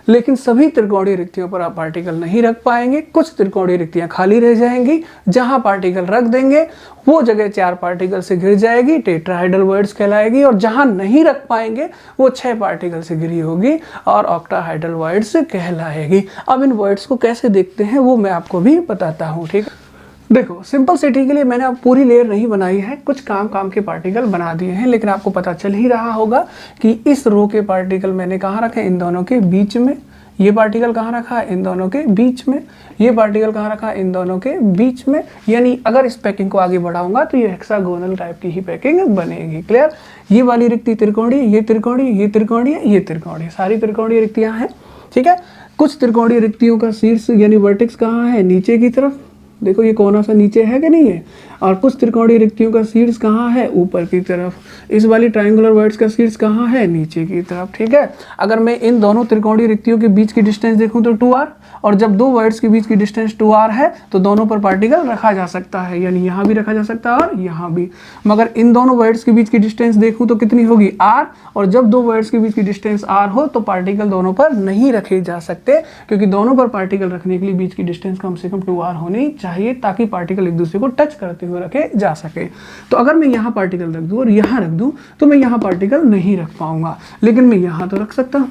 लेकिन सभी त्रिकोणीय रिक्तियों पर आप पार्टिकल नहीं रख पाएंगे। कुछ त्रिकोणीय रिक्तियां खाली रह जाएंगी, जहां पार्टिकल रख देंगे वो जगह 4 पार्टिकल से घिर जाएगी, टेट्राहेड्रल वॉइड्स कहलाएगी, और जहां नहीं रख पाएंगे वो 6 पार्टिकल से घिरी होगी और ऑक्टाहाइड्रल वॉइड्स कहलाएगी। अब इन वॉइड्स को कैसे देखते हैं वो मैं आपको भी बताता हूँ। ठीक है, देखो सिंपल सिटी के लिए मैंने अब पूरी लेयर नहीं बनाई है, कुछ काम के पार्टिकल बना दिए हैं, लेकिन आपको पता चल ही रहा होगा कि इस रो के पार्टिकल मैंने कहाँ रखे? इन दोनों के बीच में। ये पार्टिकल कहाँ रखा है? इन दोनों के बीच में। ये पार्टिकल कहाँ रखा है? इन दोनों के बीच में। यानी अगर इस पैकिंग को आगे बढ़ाऊंगा तो ये हेक्सागोनल टाइप की ही पैकिंग बनेगी। क्लियर? ये वाली रिक्ति त्रिकोणीय, ये त्रिकोणीय, ये त्रिकोणीय, ये त्रिकोणीय, सारी त्रिकोणीय रिक्तियां हैं। ठीक है, कुछ त्रिकोणीय रिक्तियों का शीर्ष यानी वर्टेक्स कहाँ है? नीचे की तरफ। देखो ये कोना सा नीचे है कि नहीं है, और कुछ त्रिकोणीय रिक्तियों का शीर्ष कहाँ है? ऊपर की तरफ। इस वाली ट्रायंगुलर वॉइड्स का शीर्ष कहाँ है? नीचे की तरफ। ठीक है, अगर मैं इन दोनों त्रिकोणीय रिक्तियों के बीच की डिस्टेंस देखूं तो 2r, और जब 2 वॉइड्स के बीच की डिस्टेंस 2r है तो दोनों पर पार्टिकल रखा जा सकता है, यानी यहाँ भी रखा जा सकता है और यहाँ भी। मगर इन दोनों वॉइड्स के बीच की डिस्टेंस देखूं तो कितनी होगी? r, और जब 2 वॉइड्स के बीच की डिस्टेंस r हो तो पार्टिकल दोनों पर नहीं रखे जा सकते, क्योंकि दोनों पर पार्टिकल रखने के लिए बीच की डिस्टेंस कम से कम 2r होनी चाहिए, ताकि पार्टिकल एक दूसरे को टच करते हुए रखे जा सके। तो अगर मैं यहाँ पार्टिकल रख दूँ और यहाँ रख दूँ तो मैं यहाँ पार्टिकल नहीं रख पाऊंगा, लेकिन मैं यहाँ तो रख सकता हूँ।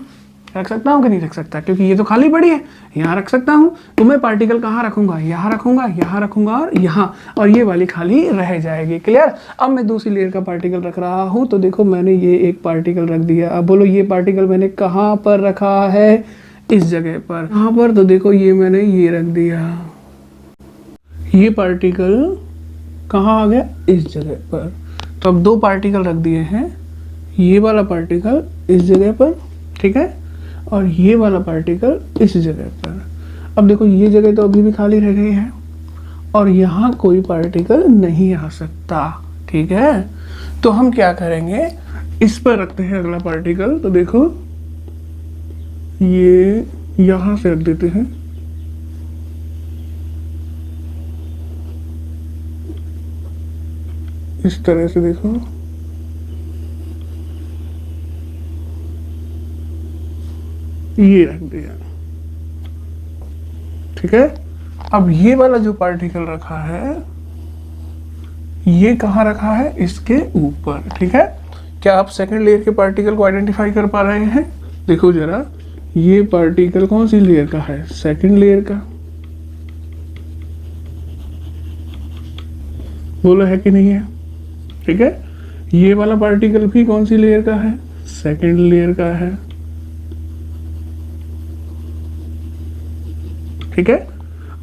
रख सकता हूँ कि नहीं रख सकता? क्योंकि ये तो खाली पड़ी है, यहाँ रख सकता हूँ। तो मैं पार्टिकल कहाँ रखूंगा? यहाँ रखूंगा, यहाँ रखूंगा और यहाँ, और ये वाली खाली रह जाएगी। क्लियर? अब मैं दूसरी लेयर का पार्टिकल रख रहा हूँ, तो देखो मैंने ये एक पार्टिकल रख दिया। अब बोलो ये पार्टिकल मैंने कहाँ पर रखा है? इस जगह पर। कहाँ पर? तो देखो ये मैंने ये रख दिया। ये पार्टिकल कहाँ आ गया? इस जगह पर। तो अब 2 पार्टिकल रख दिए हैं, ये वाला पार्टिकल इस जगह पर, ठीक है, और ये वाला पार्टिकल इस जगह पर। अब देखो ये जगह तो अभी भी खाली रह गई है और यहाँ कोई पार्टिकल नहीं आ सकता। ठीक है, तो हम क्या करेंगे? इस पर रखते हैं अगला पार्टिकल। तो देखो ये यहाँ से रख देते हैं, इस तरह से। देखो ये रख दिया। ठीक है, अब ये वाला जो पार्टिकल रखा है ये कहाँ रखा है? इसके ऊपर। ठीक है, क्या आप सेकंड लेयर के पार्टिकल को आइडेंटिफाई कर पा रहे हैं? देखो जरा, ये पार्टिकल कौन सी लेयर का है? सेकंड लेयर का। बोलो है कि नहीं है? ठीक है, ये वाला पार्टिकल भी कौन सी लेयर का है? सेकंड लेयर का है। ठीक है,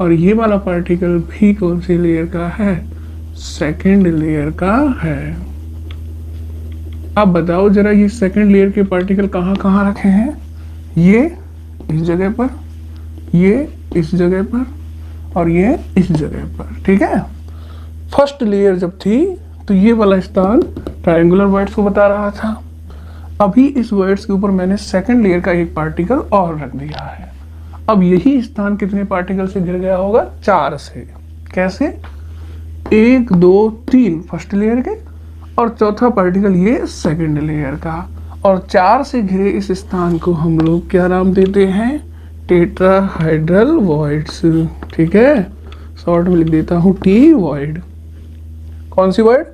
और ये वाला पार्टिकल भी कौन सी लेयर का है? सेकंड लेयर का है। अब बताओ जरा, ये सेकंड लेयर के पार्टिकल कहाँ कहाँ रखे हैं? ये इस जगह पर, ये इस जगह पर और ये इस जगह पर, ठीक है। फर्स्ट लेयर जब थी तो ये वाला स्थान ट्रायंगुलर वॉइड्स को बता रहा था। अभी इस वॉइड्स के ऊपर मैंने सेकंड लेयर का एक पार्टिकल और रख दिया है। अब यही स्थान कितने पार्टिकल से घिर गया होगा? 4 से। कैसे? 1 2 3 फर्स्ट लेयर के और चौथा पार्टिकल ये सेकंड लेयर का, और 4 से घिरे इस स्थान को हम लोग क्या नाम देते हैं? टेट्राहाइड्रल वॉइड्स, ठीक है। शॉर्ट में लिख देता हूं टी वॉइड। कौन सी वॉइड?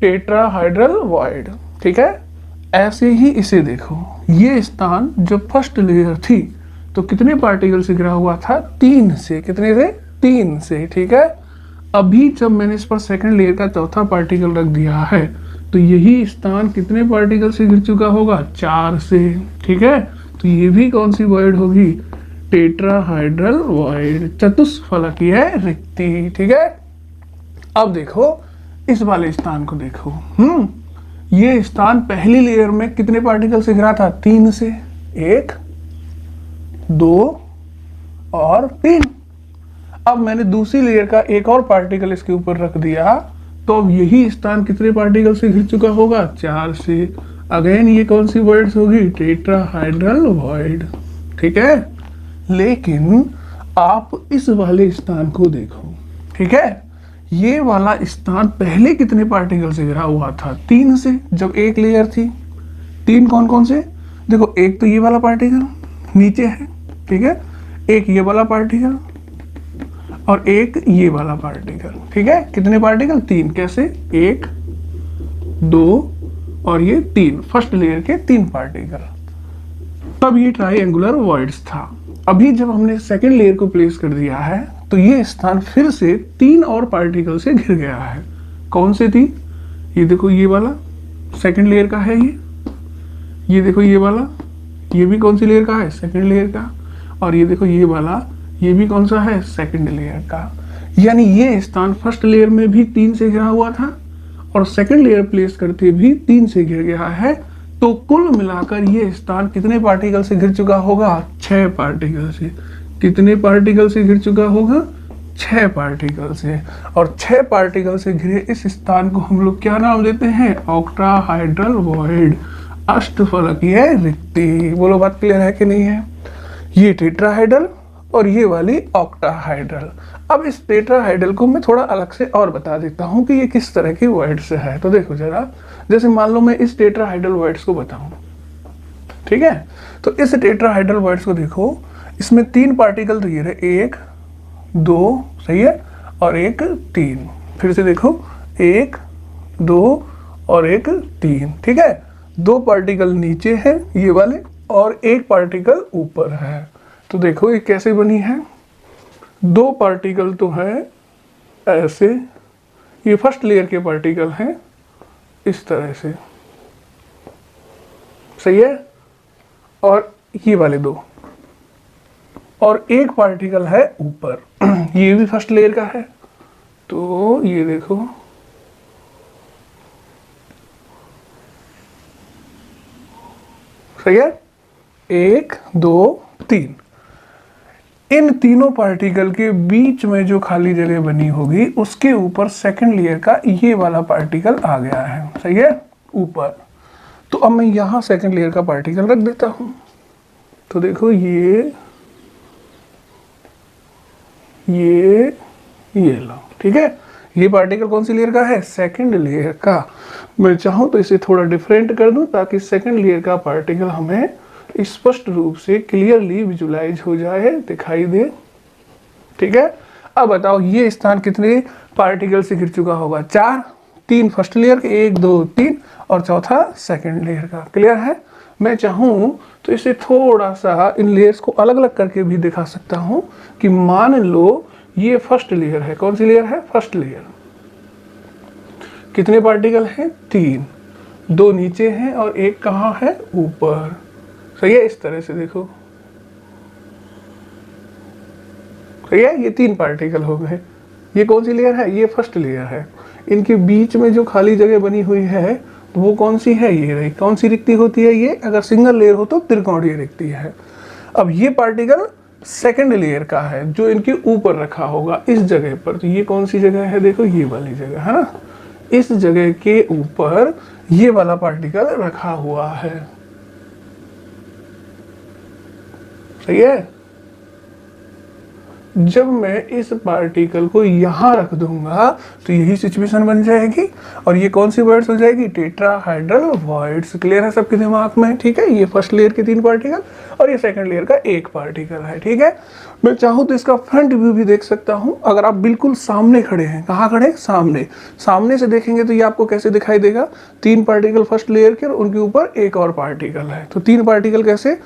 टेट्राहाइड्रल वॉइड, ठीक है। ऐसे ही इसे देखो, ये स्थान जब फर्स्ट लेयर थी तो कितने पार्टिकल से घिरा हुआ था? 3 से। कितने से? 3 से, ठीक है। अभी जब मैंने इस पर सेकंड लेयर का चौथा पार्टिकल रख दिया है तो यही स्थान कितने पार्टिकल से घिर चुका होगा? 4 से, ठीक है। तो ये भी कौन सी वॉइड होगी? टेट्राहाइड्रल वॉइड, चतुष्फलकीय रिक्ति, ठीक है। अब देखो इस वाले स्थान को देखो, ये स्थान पहली लेयर में कितने पार्टिकल से घिरा था? 3 से। 1 2 और 3। अब मैंने दूसरी लेयर का एक और पार्टिकल इसके ऊपर रख दिया तो अब यही स्थान कितने पार्टिकल से घिर चुका होगा? 4 से। अगेन ये कौन सी वॉइड्स होगी? टेट्राहाइड्रल वॉइड, ठीक है। लेकिन आप इस वाले स्थान को देखो, ठीक है। ये वाला स्थान पहले कितने पार्टिकल से घिरा हुआ था? 3 से, जब एक लेयर थी। 3 कौन कौन से? देखो, एक तो ये वाला पार्टिकल नीचे है, ठीक है। एक ये वाला पार्टिकल और एक ये वाला पार्टिकल, ठीक है। कितने पार्टिकल? 3। कैसे? 1 2 और ये 3, फर्स्ट लेयर के 3 पार्टिकल। तब ये ट्रायंगुलर वॉइड्स था। अभी जब हमने सेकंड लेयर को प्लेस कर दिया है तो ये स्थान फिर से 3 और पार्टिकल से घिर गया है। कौन से 3? ये देखो, ये वाला सेकंड लेयर का है, ये देखो ये वाला, ये भी कौन सी लेयर का है? सेकंड लेयर का। और ये देखो ये वाला, ये भी कौन सा है? सेकंड लेयर का। यानी ये स्थान फर्स्ट लेयर में भी 3 से घिरा हुआ था और सेकंड लेयर प्लेस करते भी 3 से घिर गया है। तो कुल मिलाकर ये स्थान कितने पार्टिकल से घिर चुका होगा? 6 पार्टिकल से। कितने पार्टिकल से घिर चुका होगा? 6 पार्टिकल से। और 6 पार्टिकल से घिरे इस स्थान को हम लोग क्या नाम देते हैं? ऑक्टाहाइड्रल वॉइड, अष्टफलकीय रिक्ति। बोलो, बात क्लियर है कि नहीं है? ये टेट्राहाइड्रल और ये वाली ऑक्टाहाइड्रल। अब इस टेट्राहाइड्रल को मैं थोड़ा अलग से और बता देता हूँ कि ये किस तरह की वॉइड्स है। तो देखो जरा, जैसे मान लो मैं इस टेट्राहाइड्रल वॉइड्स को बताऊं, ठीक है। तो इस टेट्राहाइड्रल वॉइड्स को देखो, इसमें 3 पार्टिकल तो ये रहे, 1 2, सही है, और 1 3। फिर से देखो, 1 2 और 1 3, ठीक है। 2 पार्टिकल नीचे हैं ये वाले और 1 पार्टिकल ऊपर है। तो देखो ये कैसे बनी है? 2 पार्टिकल तो है ऐसे, ये फर्स्ट लेयर के पार्टिकल हैं इस तरह से, सही है। और ये वाले 2 और 1 पार्टिकल है ऊपर, ये भी फर्स्ट लेयर का है। तो ये देखो, सही है। 1 2 3, इन तीनों पार्टिकल के बीच में जो खाली जगह बनी होगी उसके ऊपर सेकंड लेयर का ये वाला पार्टिकल आ गया है, सही है, ऊपर। तो अब मैं यहां सेकंड लेयर का पार्टिकल रख देता हूं। तो देखो ये लो, ठीक है। ये पार्टिकल कौन सी लेयर का है? सेकंड लेयर का। मैं चाहूं तो इसे थोड़ा डिफरेंट कर दूं ताकि सेकंड लेयर का पार्टिकल हमें स्पष्ट रूप से क्लियरली विजुलाइज हो जाए, दिखाई दे, ठीक है। अब बताओ ये स्थान कितने पार्टिकल से घिर चुका होगा? 4, 3 फर्स्ट लेयर के, 1 2 3 और चौथा सेकंड लेयर का। क्लियर है? मैं चाहूं तो इसे थोड़ा सा इन लेयर्स को अलग अलग करके भी दिखा सकता हूं कि मान लो ये फर्स्ट लेयर है। कौन सी लेयर है? First layer. कितने पार्टिकल हैं? 3, 2 नीचे हैं और 1 कहाँ है? ऊपर, सही है। इस तरह से देखो, सही है। ये 3 पार्टिकल हो गए। ये कौन सी लेयर है? ये फर्स्ट लेयर है। इनके बीच में जो खाली जगह बनी हुई है तो वो कौन सी है? ये रही। कौन सी रिक्ति होती है ये? अगर सिंगल लेयर हो तो त्रिकोणीय रिक्ति है। अब ये पार्टिकल सेकंड लेयर का है जो इनके ऊपर रखा होगा इस जगह पर। तो ये कौन सी जगह है, देखो ये वाली जगह है ना, इस जगह के ऊपर ये वाला पार्टिकल रखा हुआ है। सही है। जब मैं इस पार्टिकल को यहां रख दूंगा तो यही सिचुएशन बन जाएगी और ये कौन सी वर्ड्स हो जाएगी, टेट्राहाइड्रल वॉइड्स। क्लियर है सबके दिमाग में? ठीक है, ये फर्स्ट लेयर के 3 पार्टिकल और ये सेकंड लेयर का 1 पार्टिकल है। ठीक है, मैं चाहूँ तो इसका फ्रंट व्यू भी देख सकता हूँ। अगर आप बिल्कुल सामने खड़े हैं, कहाँ खड़े, सामने, सामने से देखेंगे तो ये आपको कैसे दिखाई देगा, 3 पार्टिकल फर्स्ट लेयर के और उनके ऊपर 1 और पार्टिकल है। तो 3 पार्टिकल कैसे,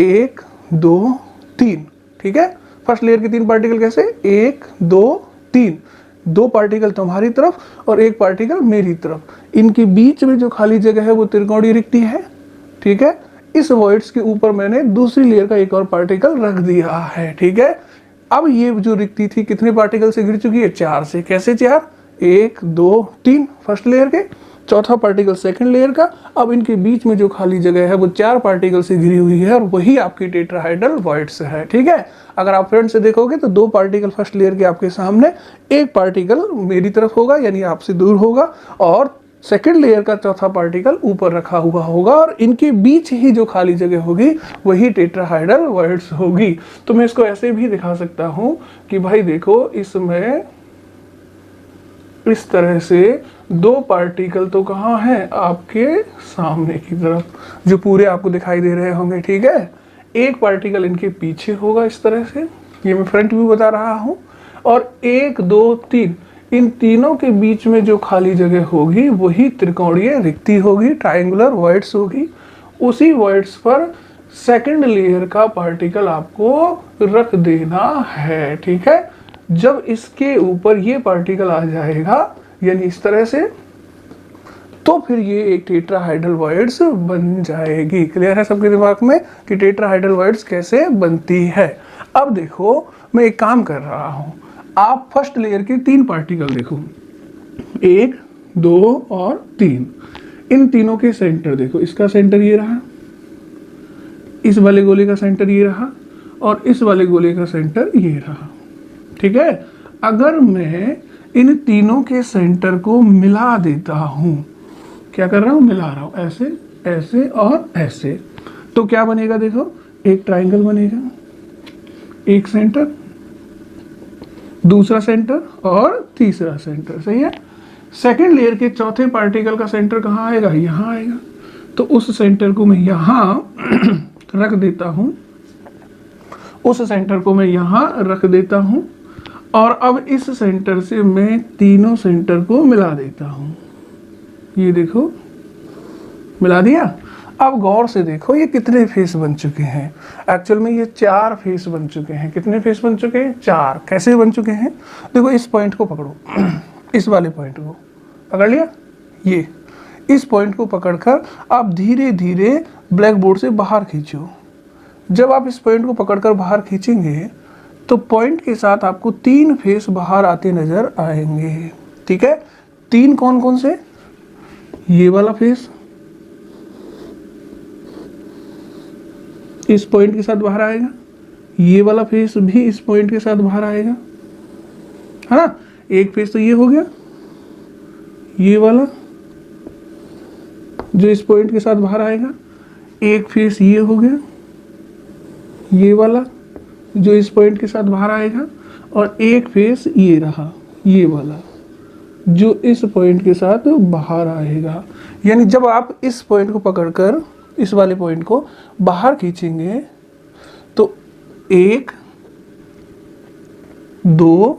1 2 3। ठीक है, फर्स्ट लेयर के 3 पार्टिकल कैसे, 1 2 3, 2 पार्टिकल तुम्हारी तरफ और 1 पार्टिकल मेरी तरफ। इनके बीच में जो खाली जगह है वो त्रिकोणीय रिक्ति है। ठीक है, इस वॉइड्स के ऊपर मैंने दूसरी लेयर का 1 और पार्टिकल रख दिया है। ठीक है, अब ये जो रिक्ति थी कितने पार्टिकल से घिर चुकी है, 4 से। कैसे 4, 1 2 3 फर्स्ट लेयर के, चौथा पार्टिकल सेकंड लेयर का। अब इनके बीच में जो खाली जगह है वो 4 पार्टिकल से घिरी हुई है और वही आपकी टेट्राहाइड्रल वॉइड्स है। ठीक है, अगर आप फ्रंट से देखोगे तो 2 पार्टिकल फर्स्ट लेयर के आपके सामने, 1 पार्टिकल मेरी तरफ होगा यानी आपसे दूर होगा और सेकंड लेयर का चौथा पार्टिकल ऊपर रखा हुआ होगा और इनके बीच ही जो खाली जगह होगी वही टेट्राहाइड्रल वॉइड्स होगी। तो मैं इसको ऐसे भी दिखा सकता हूं कि भाई देखो, इसमें इस तरह से 2 पार्टिकल तो कहाँ हैं, आपके सामने की तरफ, जो पूरे आपको दिखाई दे रहे होंगे। ठीक है, 1 पार्टिकल इनके पीछे होगा इस तरह से, ये मैं फ्रंट व्यू बता रहा हूँ, और 1 2 3 इन तीनों के बीच में जो खाली जगह होगी वही त्रिकोणीय रिक्ति होगी, ट्रायंगुलर वॉइड्स होगी। उसी वॉइड्स पर सेकंड लेयर का पार्टिकल आपको रख देना है। ठीक है, जब इसके ऊपर ये पार्टिकल आ जाएगा यानी इस तरह से, तो फिर ये एक टेट्राहाइड्रल वॉइड्स बन जाएगी। क्लियर है सबके दिमाग में कि टेट्राहाइड्रल वॉइड्स कैसे बनती है? अब देखो, मैं एक काम कर रहा हूं, आप फर्स्ट लेयर के 3 पार्टिकल देखो, 1 2 और 3। इन तीनों के सेंटर देखो, इसका सेंटर ये रहा, इस वाले गोले का सेंटर ये रहा और इस वाले गोले का सेंटर ये रहा। ठीक है, अगर मैं इन तीनों के सेंटर को मिला देता हूं, क्या कर रहा हूं, मिला रहा हूं, ऐसे ऐसे और ऐसे, तो क्या बनेगा, देखो एक ट्रायंगल बनेगा, एक सेंटर, दूसरा सेंटर और तीसरा सेंटर। सही है। सेकंड लेयर के चौथे पार्टिकल का सेंटर कहाँ आएगा, यहाँ आएगा। तो उस सेंटर को मैं यहाँ रख देता हूँ, उस सेंटर को मैं यहाँ रख देता हूँ और अब इस सेंटर से मैं तीनों सेंटर को मिला देता हूँ। ये देखो, मिला दिया। अब गौर से देखो ये कितने फेस बन चुके हैं। एक्चुअल में ये 4 फेस बन चुके हैं। कितने फेस बन चुके हैं, 4। कैसे बन चुके हैं, देखो इस पॉइंट को पकड़ो, इस वाले पॉइंट को पकड़ लिया, ये इस पॉइंट को पकड़कर आप धीरे धीरे ब्लैक बोर्ड से बाहर खींचो। जब आप इस पॉइंट को पकड़कर बाहर खींचेंगे तो पॉइंट के साथ आपको 3 फेस बाहर आते नजर आएंगे। ठीक है, 3 कौन कौन से, ये वाला फेस इस पॉइंट के साथ बाहर आएगा, ये वाला फेस भी इस पॉइंट के साथ बाहर आएगा, है ना। एक फेस तो ये हो गया, ये वाला जो इस पॉइंट के साथ बाहर आएगा। एक फेस ये हो गया, ये वाला जो इस पॉइंट के साथ बाहर आएगा, और एक फेस ये रहा, ये वाला जो इस पॉइंट के साथ बाहर आएगा। यानी जब आप इस पॉइंट को पकड़कर इस वाले पॉइंट को बाहर खींचेंगे तो 1 2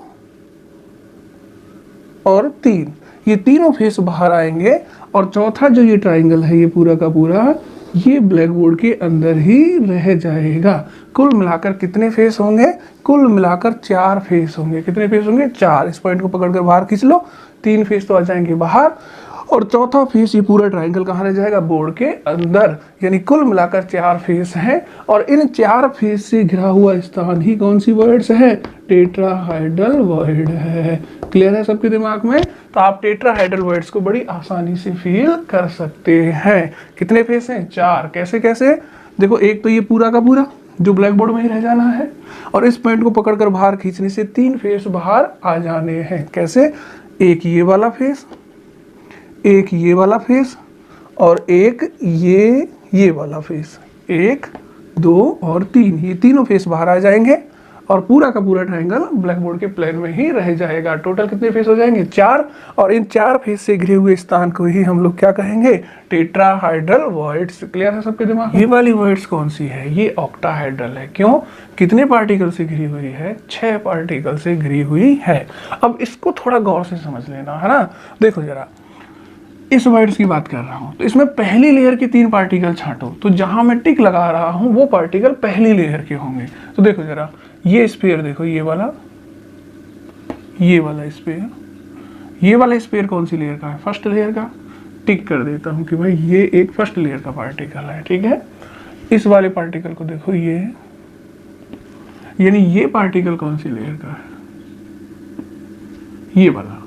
और 3 ये तीनों फेस बाहर आएंगे और चौथा जो ये ट्रायंगल है ये पूरा का पूरा ये ब्लैक बोर्ड के अंदर ही रह जाएगा। कुल मिलाकर कितने फेस होंगे, कुल मिलाकर 4 फेस होंगे। कितने फेस होंगे, 4। इस पॉइंट को पकड़कर बाहर खींच लो, 3 फेस तो आ जाएंगे बाहर और चौथा फेस ये पूरा ट्रायंगल कहाँ रह जाएगा, बोर्ड के अंदर। यानी कुल मिलाकर 4 फेस हैं और इन 4 फेस से घिरा हुआ स्थान ही कौन सी वर्ड्स है, टेट्राहाइड्रल वॉइड है। क्लियर है सबके दिमाग में? तो आप टेट्राहाइड्रल वॉइड्स को बड़ी आसानी से फील कर सकते हैं। कितने फेस हैं, 4। कैसे कैसे, देखो एक तो ये पूरा का पूरा जो ब्लैक बोर्ड में ही रह जाना है, और इस पॉइंट को पकड़कर बाहर खींचने से 3 फेस बाहर आ जाने हैं। कैसे? एक ये वाला फेस, एक ये वाला फेस, और एक ये वाला फेस। 1 2 और 3, ये तीनों फेस बाहर आ जाएंगे और पूरा का पूरा ट्रायंगल ब्लैक बोर्ड के प्लेन में ही रह जाएगा। टोटल कितने फेस हो जाएंगे? 4, और इन 4 फेस से घिरे हुए स्थान को ही हम लोग क्या कहेंगे? Tetrahedral voids. क्लियर है सबके दिमाग? ये वाली वॉइड्स कौन सी है? ये ऑक्टाहाइड्रल है। क्यों? कितने पार्टिकल से घिरी हुई है? 6 पार्टिकल से घिरी हुई है। अब इसको थोड़ा गौर से समझ लेना, है ना। देखो जरा, इस वर्ड्स की बात कर रहा हूं तो इसमें पहली लेयर के 3 पार्टिकल छांटो, तो जहां मैं टिक लगा रहा हूं वो पार्टिकल पहली लेयर के होंगे। तो देखो जरा, ये स्फीयर देखो, ये वाला स्फीयर, ये वाला स्फीयर कौन सी लेयर का है? फर्स्ट लेयर का। टिक कर देता हूं कि भाई ये एक फर्स्ट लेयर का पार्टिकल है, ठीक है। इस वाले पार्टिकल को देखो, ये यानी ये पार्टिकल कौन सी लेयर का है? ये वाला,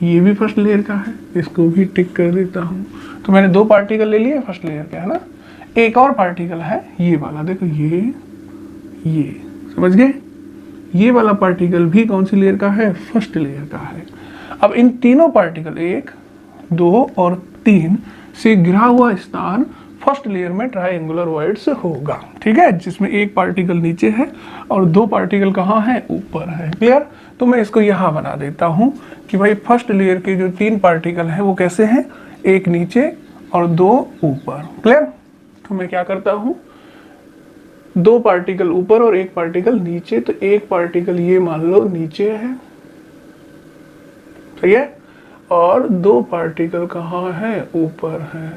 ये भी फर्स्ट लेयर का है, इसको भी टिक कर देता हूं। तो मैंने 2 पार्टिकल ले लिए फर्स्ट लेयर के, है ना। एक और पार्टिकल है ये वाला, देखो ये समझ गए? ये वाला पार्टिकल भी कौन सी लेयर का है? फर्स्ट लेयर का है। अब इन तीनों पार्टिकल 1 2 और 3 से घिरा हुआ स्थान फर्स्ट लेयर में ट्रायंगुलर वॉइड्स होगा, ठीक है, जिसमें एक पार्टिकल नीचे है और 2 पार्टिकल कहाँ है? ऊपर है। क्लियर? तो मैं इसको यहाँ बना देता हूँ कि भाई फर्स्ट लेयर के जो 3 पार्टिकल हैं वो कैसे हैं? एक नीचे और 2 ऊपर। क्लियर? तो मैं क्या करता हूँ, 2 पार्टिकल ऊपर और 1 पार्टिकल नीचे, तो एक पार्टिकल ये मान लो नीचे है, सही है, और 2 पार्टिकल कहाँ है? ऊपर है।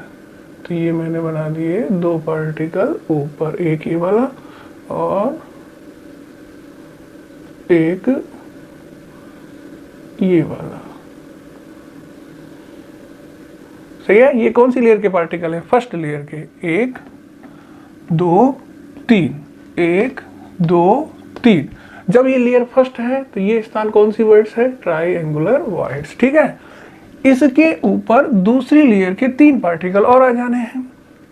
तो ये मैंने बना दिए 2 पार्टिकल ऊपर, एक ये वाला और एक ये वाला, सही है। ये कौन सी लेयर के पार्टिकल है? फर्स्ट लेयर के। 1 2 3, 1 2 3। जब ये लेयर फर्स्ट है तो ये स्थान कौन सी वॉइड्स है? ट्रायंगुलर वॉइड्स, ठीक है। इसके ऊपर दूसरी लेयर के 3 पार्टिकल और आ जाने हैं।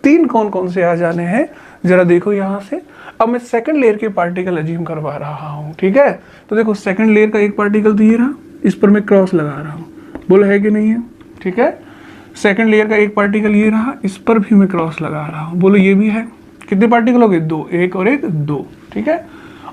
3 कौन कौन से आ जाने हैं जरा देखो यहां से। अब मैं सेकंड लेयर के पार्टिकल अज्यूम करवा रहा हूं, ठीक है। तो देखो सेकंड लेयर का एक पार्टिकल तो ये रहा, इस पर मैं क्रॉस लगा रहा हूं, बोलो है कि नहीं है? ठीक है। सेकंड लेयर का एक पार्टिकल ये रहा, इस पर भी मैं क्रॉस लगा रहा हूं, बोलो ये भी है। कितने पार्टिकल हो गए? 2, एक और एक 2, ठीक है।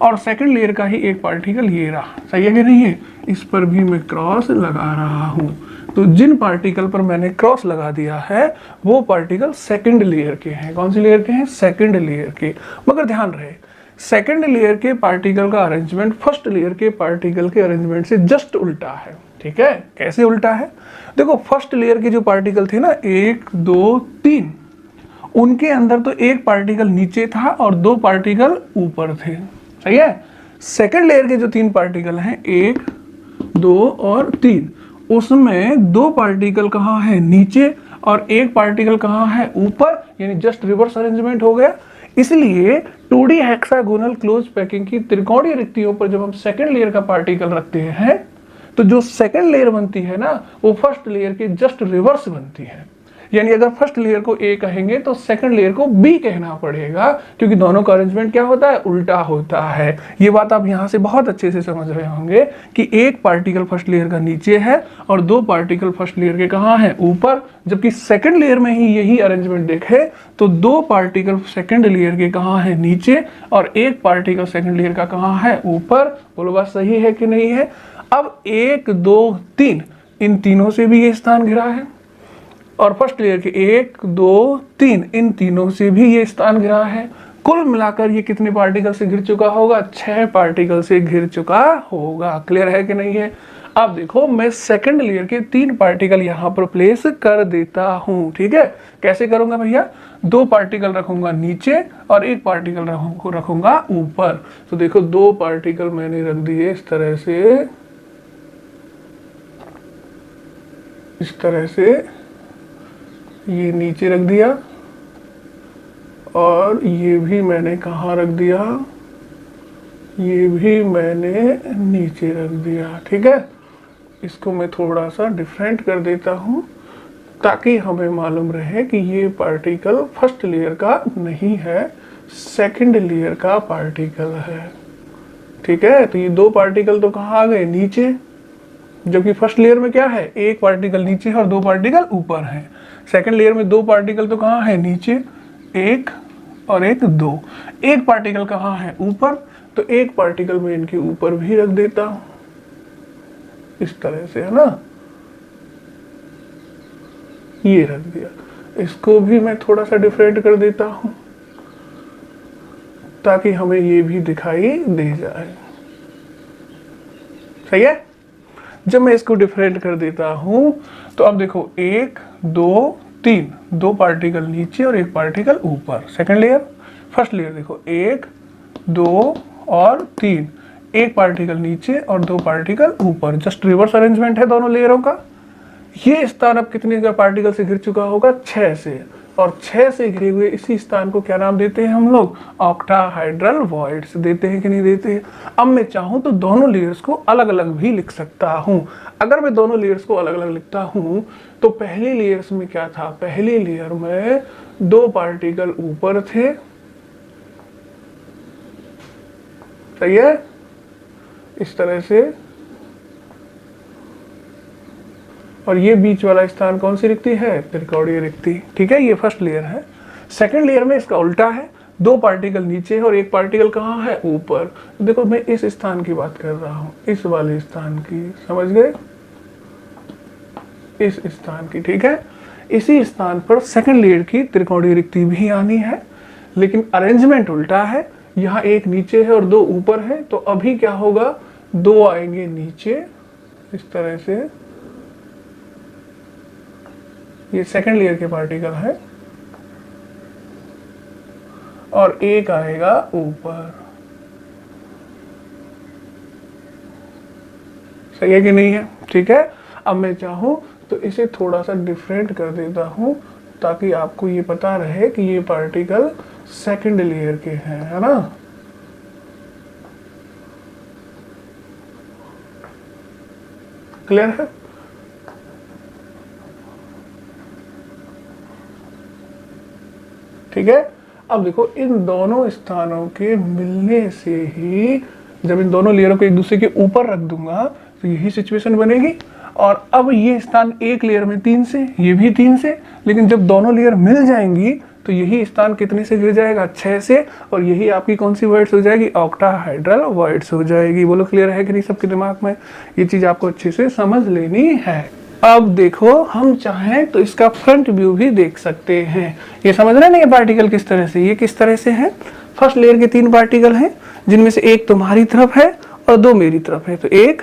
और सेकंड लेयर का ही एक पार्टिकल ये रहा, सही है कि नहीं है? इस पर भी मैं क्रॉस लगा रहा हूं। तो जिन पार्टिकल पर मैंने क्रॉस लगा दिया है वो पार्टिकल सेकंड लेयर के हैं। कौन सी लेयर के हैं? सेकंड लेयर के। मगर ध्यान रहे, सेकंड लेयर के पार्टिकल का अरेंजमेंट फर्स्ट लेयर के पार्टिकल के अरेंजमेंट से जस्ट उल्टा है, ठीक है। कैसे उल्टा है? देखो फर्स्ट लेयर के जो पार्टिकल थे ना 1 2 3, उनके अंदर तो एक पार्टिकल नीचे था और 2 पार्टिकल ऊपर थे, सही है। सेकंड लेयर के जो 3 पार्टिकल हैं 1 2 और 3, उसमें 2 पार्टिकल कहाँ है? नीचे, और एक पार्टिकल कहाँ है? ऊपर, यानी जस्ट रिवर्स अरेंजमेंट हो गया। इसलिए 2D हेक्सागोनल क्लोज पैकिंग की त्रिकोणीय रिक्तियों पर जब हम सेकंड लेयर का पार्टिकल रखते हैं तो जो सेकंड लेयर बनती है ना वो फर्स्ट लेयर के जस्ट रिवर्स बनती है। यानी अगर फर्स्ट लेयर को ए कहेंगे तो सेकंड लेयर को बी कहना पड़ेगा, क्योंकि दोनों का अरेंजमेंट क्या होता है? उल्टा होता है। ये बात आप यहां से बहुत अच्छे से समझ रहे होंगे कि एक पार्टिकल फर्स्ट लेयर का नीचे है और 2 पार्टिकल फर्स्ट लेयर के कहाँ है? ऊपर। जबकि सेकंड लेयर में ही यही अरेंजमेंट देखे तो 2 पार्टिकल सेकंड लेयर के कहाँ है? नीचे, और एक पार्टिकल सेकंड लेयर का कहाँ है? ऊपर। बोलो बात सही है कि नहीं है? अब 1 2 3 इन तीनों से भी ये स्थान घिरा है, और फर्स्ट लेयर के 1 2 3 इन तीनों से भी ये स्थान घिरा है। कुल मिलाकर ये कितने पार्टिकल से घिर चुका होगा? 6 पार्टिकल से घिर चुका होगा। क्लियर है कि नहीं है? अब देखो मैं सेकंड लेयर के 3 पार्टिकल यहाँ पर प्लेस कर देता हूँ, ठीक है। कैसे करूंगा भैया? 2 पार्टिकल रखूंगा नीचे और एक पार्टिकल रखूंगा ऊपर। तो देखो 2 पार्टिकल मैंने रख दिए इस तरह से ये नीचे रख दिया, और ये भी मैंने कहाँ रख दिया? ये भी मैंने नीचे रख दिया, ठीक है। इसको मैं थोड़ा सा डिफरेंट कर देता हूँ ताकि हमें मालूम रहे कि ये पार्टिकल फर्स्ट लेयर का नहीं है, सेकंड लेयर का पार्टिकल है। ठीक है, तो ये दो पार्टिकल तो कहाँ आ गए, नीचे, जबकि फर्स्ट लेयर में क्या है, एक पार्टिकल नीचे है और दो पार्टिकल ऊपर है। सेकंड लेयर में दो पार्टिकल तो कहाँ है, नीचे, एक और एक, दो। एक पार्टिकल कहाँ है, ऊपर, तो एक पार्टिकल में इनके ऊपर भी रख देता हूं, इस तरह से, है ना, ये रख दिया। इसको भी मैं थोड़ा सा डिफरेंट कर देता हूं ताकि हमें ये भी दिखाई दे जाए। सही है। जब मैं इसको डिफरेंट कर देता हूं तो अब देखो, एक, दो, तीन, दो पार्टिकल नीचे और एक पार्टिकल ऊपर, सेकंड लेयर। फर्स्ट लेयर देखो, एक, दो और तीन, एक पार्टिकल नीचे और दो पार्टिकल ऊपर, जस्ट रिवर्स अरेंजमेंट है दोनों लेयरों का। ये स्थान अब कितने का पार्टिकल से घिर चुका होगा, 6 से, और 6 से घिरे हुए इसी स्थान को क्या नाम देते हैं हम लोग, ऑक्टाहाइड्रल वॉइड्स देते हैं कि नहीं देते हैं। अब मैं चाहूं तो दोनों लेयर्स को अलग अलग भी लिख सकता हूं। अगर मैं दोनों लेयर्स को अलग अलग लिखता हूं तो पहली लेयर्स में क्या था, पहली लेयर में दो पार्टिकल ऊपर थे, सही है, इस तरह से, और ये बीच वाला स्थान कौन सी रिक्ति है, त्रिकोणीय रिक्ति। ठीक है, ये फर्स्ट लेयर है। सेकंड लेयर में इसका उल्टा है, दो पार्टिकल नीचे है और एक पार्टिकल कहाँ है, ऊपर। देखो मैं इस स्थान की बात कर रहा हूं, इस वाले स्थान की, समझ गए, इस स्थान की। ठीक है, इसी स्थान पर सेकंड लेयर की त्रिकोणीय रिक्ति भी आनी है, लेकिन अरेंजमेंट उल्टा है। यहाँ एक नीचे है और दो ऊपर है, तो अभी क्या होगा, दो आएंगे नीचे इस तरह से, ये सेकंड लेयर के पार्टिकल है, और एक आएगा ऊपर। सही है कि नहीं है। ठीक है, अब मैं चाहूं तो इसे थोड़ा सा डिफरेंट कर देता हूं ताकि आपको ये पता रहे कि ये पार्टिकल सेकंड लेयर के हैं, है ना। क्लियर है। ठीक है, अब देखो इन दोनों स्थानों के मिलने से ही, जब इन दोनों लेयरों को एक दूसरे के ऊपर रख दूंगा तो यही सिचुएशन बनेगी। और अब ये स्थान एक लेयर में 3 से, ये भी 3 से, लेकिन जब दोनों लेयर मिल जाएंगी तो यही स्थान कितने से गिर जाएगा, 6 से, और यही आपकी कौन सी वर्ड्स हो जाएगी, ऑक्टाहाइड्रल वर्ड्स हो जाएगी। बोलो क्लियर है कि नहीं सबके दिमाग में, ये चीज आपको अच्छे से समझ लेनी है। अब देखो, हम चाहें तो इसका फ्रंट व्यू भी देख सकते हैं। ये समझ रहे हैं ना, ये पार्टिकल किस तरह से, ये किस तरह से है। फर्स्ट लेयर के 3 पार्टिकल हैं, जिनमें से एक तुम्हारी तरफ है और 2 मेरी तरफ है, तो 1,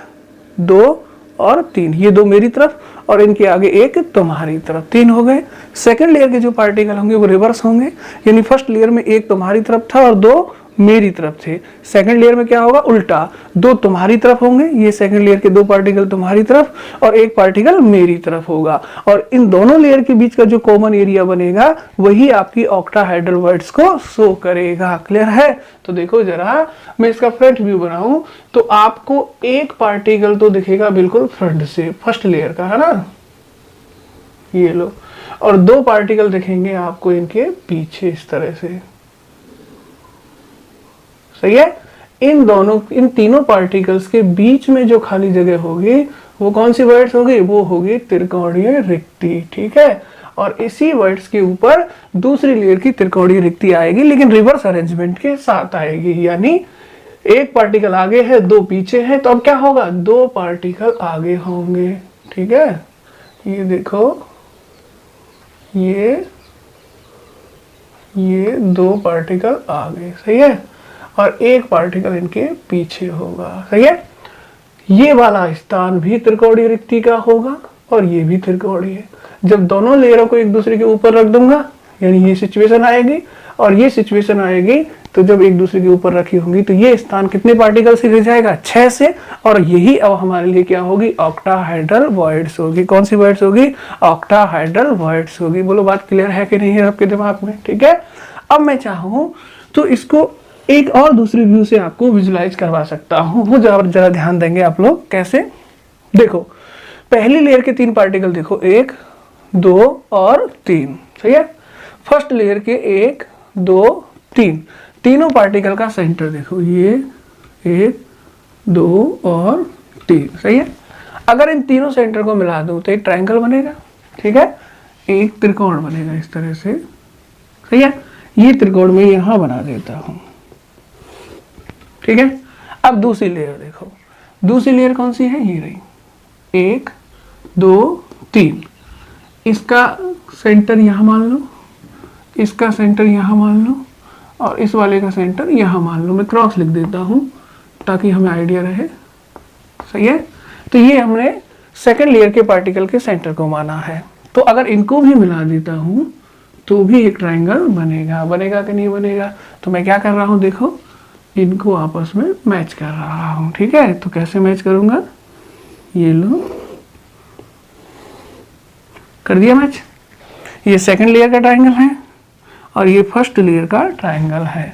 2 और 3, ये 2 मेरी तरफ और इनके आगे एक तुम्हारी तरफ, 3 हो गए। सेकंड लेयर के जो पार्टिकल होंगे वो रिवर्स होंगे, यानी फर्स्ट लेयर में एक तुम्हारी तरफ था और 2 मेरी तरफ थे। सेकंड लेयर में क्या होगा, उल्टा, 2 तुम्हारी तरफ होंगे, ये सेकंड लेयर के 2 पार्टिकल तुम्हारी तरफ और एक पार्टिकल मेरी तरफ होगा, और इन दोनों लेयर के बीच का जो कॉमन एरिया बनेगा वही आपकी ऑक्टाहाइड्रल वर्ड्स को शो करेगा। क्लियर है। तो देखो जरा, मैं इसका फ्रंट व्यू बनाऊं तो आपको एक पार्टिकल तो दिखेगा बिल्कुल फ्रंट से, फर्स्ट लेयर का, है ना, ये लो, और 2 पार्टिकल दिखेंगे आपको इनके पीछे इस तरह से। सही है। इन तीनों पार्टिकल्स के बीच में जो खाली जगह होगी वो कौन सी वर्ड्स होगी, वो होगी त्रिकोणीय रिक्ति। ठीक है, और इसी वर्ड्स के ऊपर दूसरी लेयर की त्रिकोणीय रिक्ति आएगी, लेकिन रिवर्स अरेंजमेंट के साथ आएगी, यानी एक पार्टिकल आगे है, 2 पीछे है, तो अब क्या होगा, 2 पार्टिकल आगे होंगे। ठीक है, ये देखो, ये 2 पार्टिकल आगे, सही है, और एक पार्टिकल इनके पीछे होगा। सही है, ये वाला स्थान भी त्रिकोणीय रिक्ति का होगा और ये भी त्रिकोणीय। जब दोनों लेयरों को एक दूसरे के ऊपर रख दूंगा, यानी ये सिचुएशन आएगी और ये सिचुएशन आएगी, तो जब एक दूसरे के ऊपर रखी होंगी तो ये स्थान कितने पार्टिकल से गिर जाएगा, 6 से, और यही अब हमारे लिए क्या होगी, ऑक्टाहाइड्रल वर्ड्स होगी। कौन सी वर्ड्स होगी, ऑक्टाहाइड्रल वर्ड्स होगी। बोलो बात क्लियर है कि नहीं है आपके दिमाग में। ठीक है, अब मैं चाहूं तो इसको एक और दूसरी व्यू से आपको विजुलाइज करवा सकता हूं, वो जरा ध्यान देंगे आप लोग। कैसे, देखो पहली लेयर के 3 पार्टिकल देखो, 1, 2 और 3, सही है। फर्स्ट लेयर के 1, 2, 3, तीनों पार्टिकल का सेंटर देखो, ये 1 2 और 3, सही है। अगर इन तीनों सेंटर को मिला दूं तो एक ट्रायंगल बनेगा, ठीक है, एक त्रिकोण बनेगा इस तरह से, सही है। ये त्रिकोण में यहां बना देता हूं, ठीक है। अब दूसरी लेयर देखो, दूसरी लेयर कौन सी है, ये रही, 1 2 3, इसका सेंटर यहां मान लो, इसका सेंटर यहां मान लो, और इस वाले का सेंटर यहां मान लो। मैं क्रॉस लिख देता हूं ताकि हमें आइडिया रहे, सही है। तो ये हमने सेकंड लेयर के पार्टिकल के सेंटर को माना है। तो अगर इनको भी मिला देता हूं तो भी एक ट्रायंगल बनेगा, बनेगा कि नहीं बनेगा। तो मैं क्या कर रहा हूं, देखो इनको आपस में मैच कर रहा हूं, ठीक है। तो कैसे मैच करूंगा, ये लो, कर दिया मैच। ये सेकंड लेयर का ट्रायंगल है और ये फर्स्ट लेयर का ट्रायंगल है।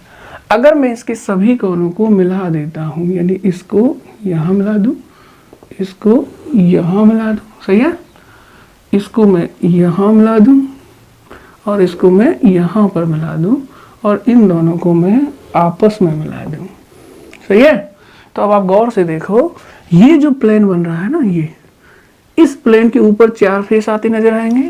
अगर मैं इसके सभी कोनों को मिला देता हूं, यानी इसको यहां मिला दूं, इसको यहां मिला दूं, सही है, इसको मैं यहां मिला दूं और इसको मैं यहां पर मिला दूं और इन दोनों को मैं आपस में मिला दूं, सही है। तो अब आप गौर से देखो, ये जो प्लेन बन रहा है ना, ये इस प्लेन के ऊपर 4 फेस आते नजर आएंगे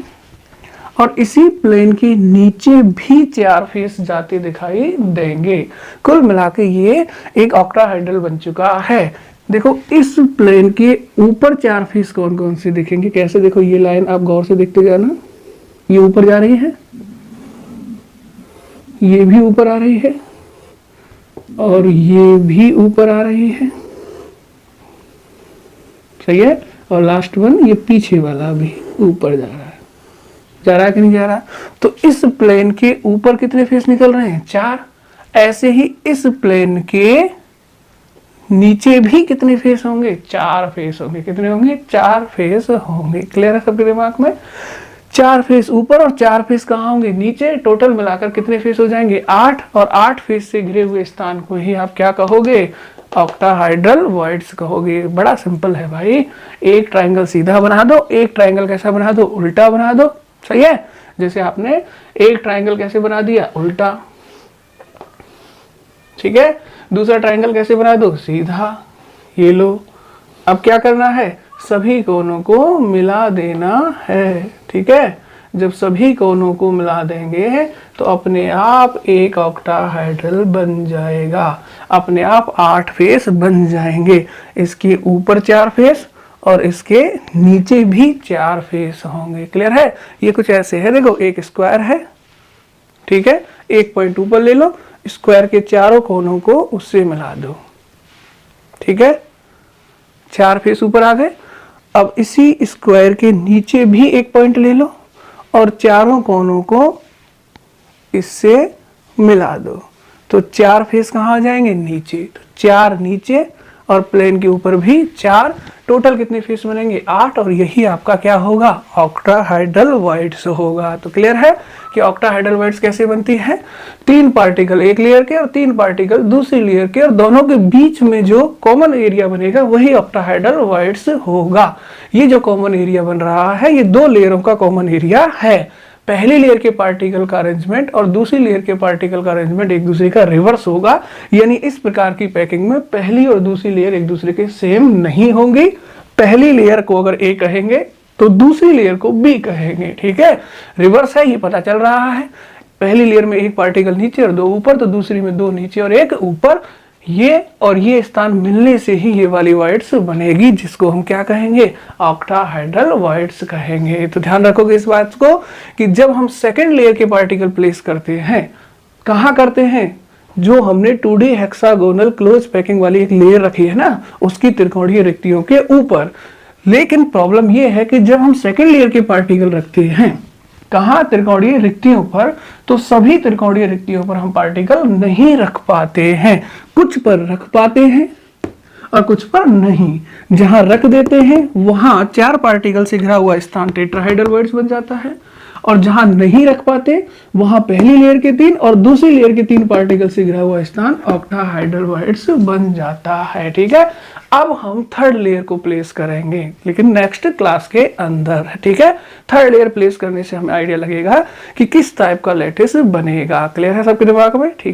और इसी प्लेन के नीचे भी 4 फेस जाते दिखाई देंगे। कुल मिला के ये एक ऑक्टाहेड्रल बन चुका है। देखो इस प्लेन के ऊपर 4 फेस कौन कौन से दिखेंगे, कैसे, देखो ये लाइन आप गौर से देखते जाना, ये ऊपर जा रही है, ये भी ऊपर आ रही है और ये भी ऊपर आ रही है, सही है। और लास्ट वन ये पीछे वाला भी ऊपर जा रहा है, जा रहा है कि नहीं जा रहा। तो इस प्लेन के ऊपर कितने फेस निकल रहे हैं, 4। ऐसे ही इस प्लेन के नीचे भी कितने फेस होंगे, 4 फेस होंगे। कितने होंगे, 4 फेस होंगे। क्लियर है सबके दिमाग में। 4 फेस ऊपर और 4 फेस कहाँ होंगे, नीचे। टोटल मिलाकर कितने फेस हो जाएंगे, 8। और 8 फेस से घिरे हुए स्थान को ही आप क्या कहोगे, ऑक्टाहाइड्रल वॉइड्स कहोगे। बड़ा सिंपल है भाई। एक ट्रायंगल सीधा बना दो, एक ट्रायंगल कैसा बना दो, उल्टा बना दो, सही है। जैसे आपने एक ट्रायंगल कैसे बना दिया, उल्टा, ठीक है। दूसरा ट्रायंगल कैसे बना दो, सीधा, ये लो। अब क्या करना है, सभी कोनों को मिला देना है, ठीक है। जब सभी कोनों को मिला देंगे तो अपने आप एक ऑक्टाहाइड्रल बन जाएगा, अपने आप 8 फेस बन जाएंगे। इसके ऊपर 4 फेस और इसके नीचे भी 4 फेस होंगे। क्लियर है। ये कुछ ऐसे है, देखो एक स्क्वायर है, ठीक है, एक पॉइंट ऊपर ले लो, स्क्वायर के चारों कोनों को उससे मिला दो, ठीक है। 4 फेस ऊपर आ गए। अब इसी स्क्वायर के नीचे भी एक पॉइंट ले लो और चारों कोनों को इससे मिला दो, तो 4 फेस कहाँ आ जाएंगे, नीचे। तो 4 नीचे और प्लेन के ऊपर भी 4, टोटल कितने फेस बनेंगे, 8। और यही आपका क्या होगा, ऑक्टाहाइड्रल वॉइड्स होगा। तो क्लियर है कि ऑक्टाहाइड्रल वॉइड्स कैसे बनती है, 3 पार्टिकल एक लेयर के और 3 पार्टिकल दूसरी लेयर के, और दोनों के बीच में जो कॉमन एरिया बनेगा वही ऑक्टाहाइड्रल वॉइड्स होगा। ये जो कॉमन एरिया बन रहा है ये 2 लेयरों का कॉमन एरिया है। पहली लेयर के पार्टिकल का अरेंजमेंट और दूसरी लेयर के पार्टिकल का अरेंजमेंट एक दूसरे का रिवर्स होगा। यानी इस प्रकार की पैकिंग में पहली और दूसरी लेयर एक दूसरे के सेम नहीं होंगी। पहली लेयर को अगर ए कहेंगे तो दूसरी लेयर को बी कहेंगे, ठीक है। रिवर्स है, ये पता चल रहा है। पहली लेयर में एक पार्टिकल नीचे और 2 ऊपर, तो दूसरी में 2 नीचे और 1 ऊपर। ये और ये स्थान मिलने से ही ये वाली वॉइड्स बनेगी, जिसको हम क्या कहेंगे, ऑक्टाहाइड्रल वॉइड्स कहेंगे। तो ध्यान रखोगे इस बात को कि जब हम सेकंड लेयर के पार्टिकल प्लेस करते हैं, कहाँ करते हैं, जो हमने 2D हेक्सागोनल क्लोज पैकिंग वाली एक लेयर रखी है ना, उसकी त्रिकोणीय रिक्तियों के ऊपर। लेकिन प्रॉब्लम यह है कि जब हम सेकंड लेयर के पार्टिकल रखते हैं, कहाँ, त्रिकोणीय रिक्तियों पर, तो सभी त्रिकोणीय रिक्तियों पर हम पार्टिकल नहीं रख पाते हैं। कुछ पर रख पाते हैं और कुछ पर नहीं। जहां रख देते हैं वहां 4 पार्टिकल से घिरा हुआ स्थान टेट्राहाइड्रल वॉइड्स बन जाता है, और जहां नहीं रख पाते वहां पहली लेयर के 3 और दूसरी लेयर के 3 पार्टिकल से घिरा हुआ स्थान ऑक्टाहाइड्रल वॉइड्स बन जाता है, ठीक है। अब हम थर्ड लेयर को प्लेस करेंगे, लेकिन नेक्स्ट क्लास के अंदर, ठीक है। थर्ड लेयर प्लेस करने से हमें आइडिया लगेगा कि किस टाइप का लैटिस बनेगा। क्लियर है सबके दिमाग में, ठीक है।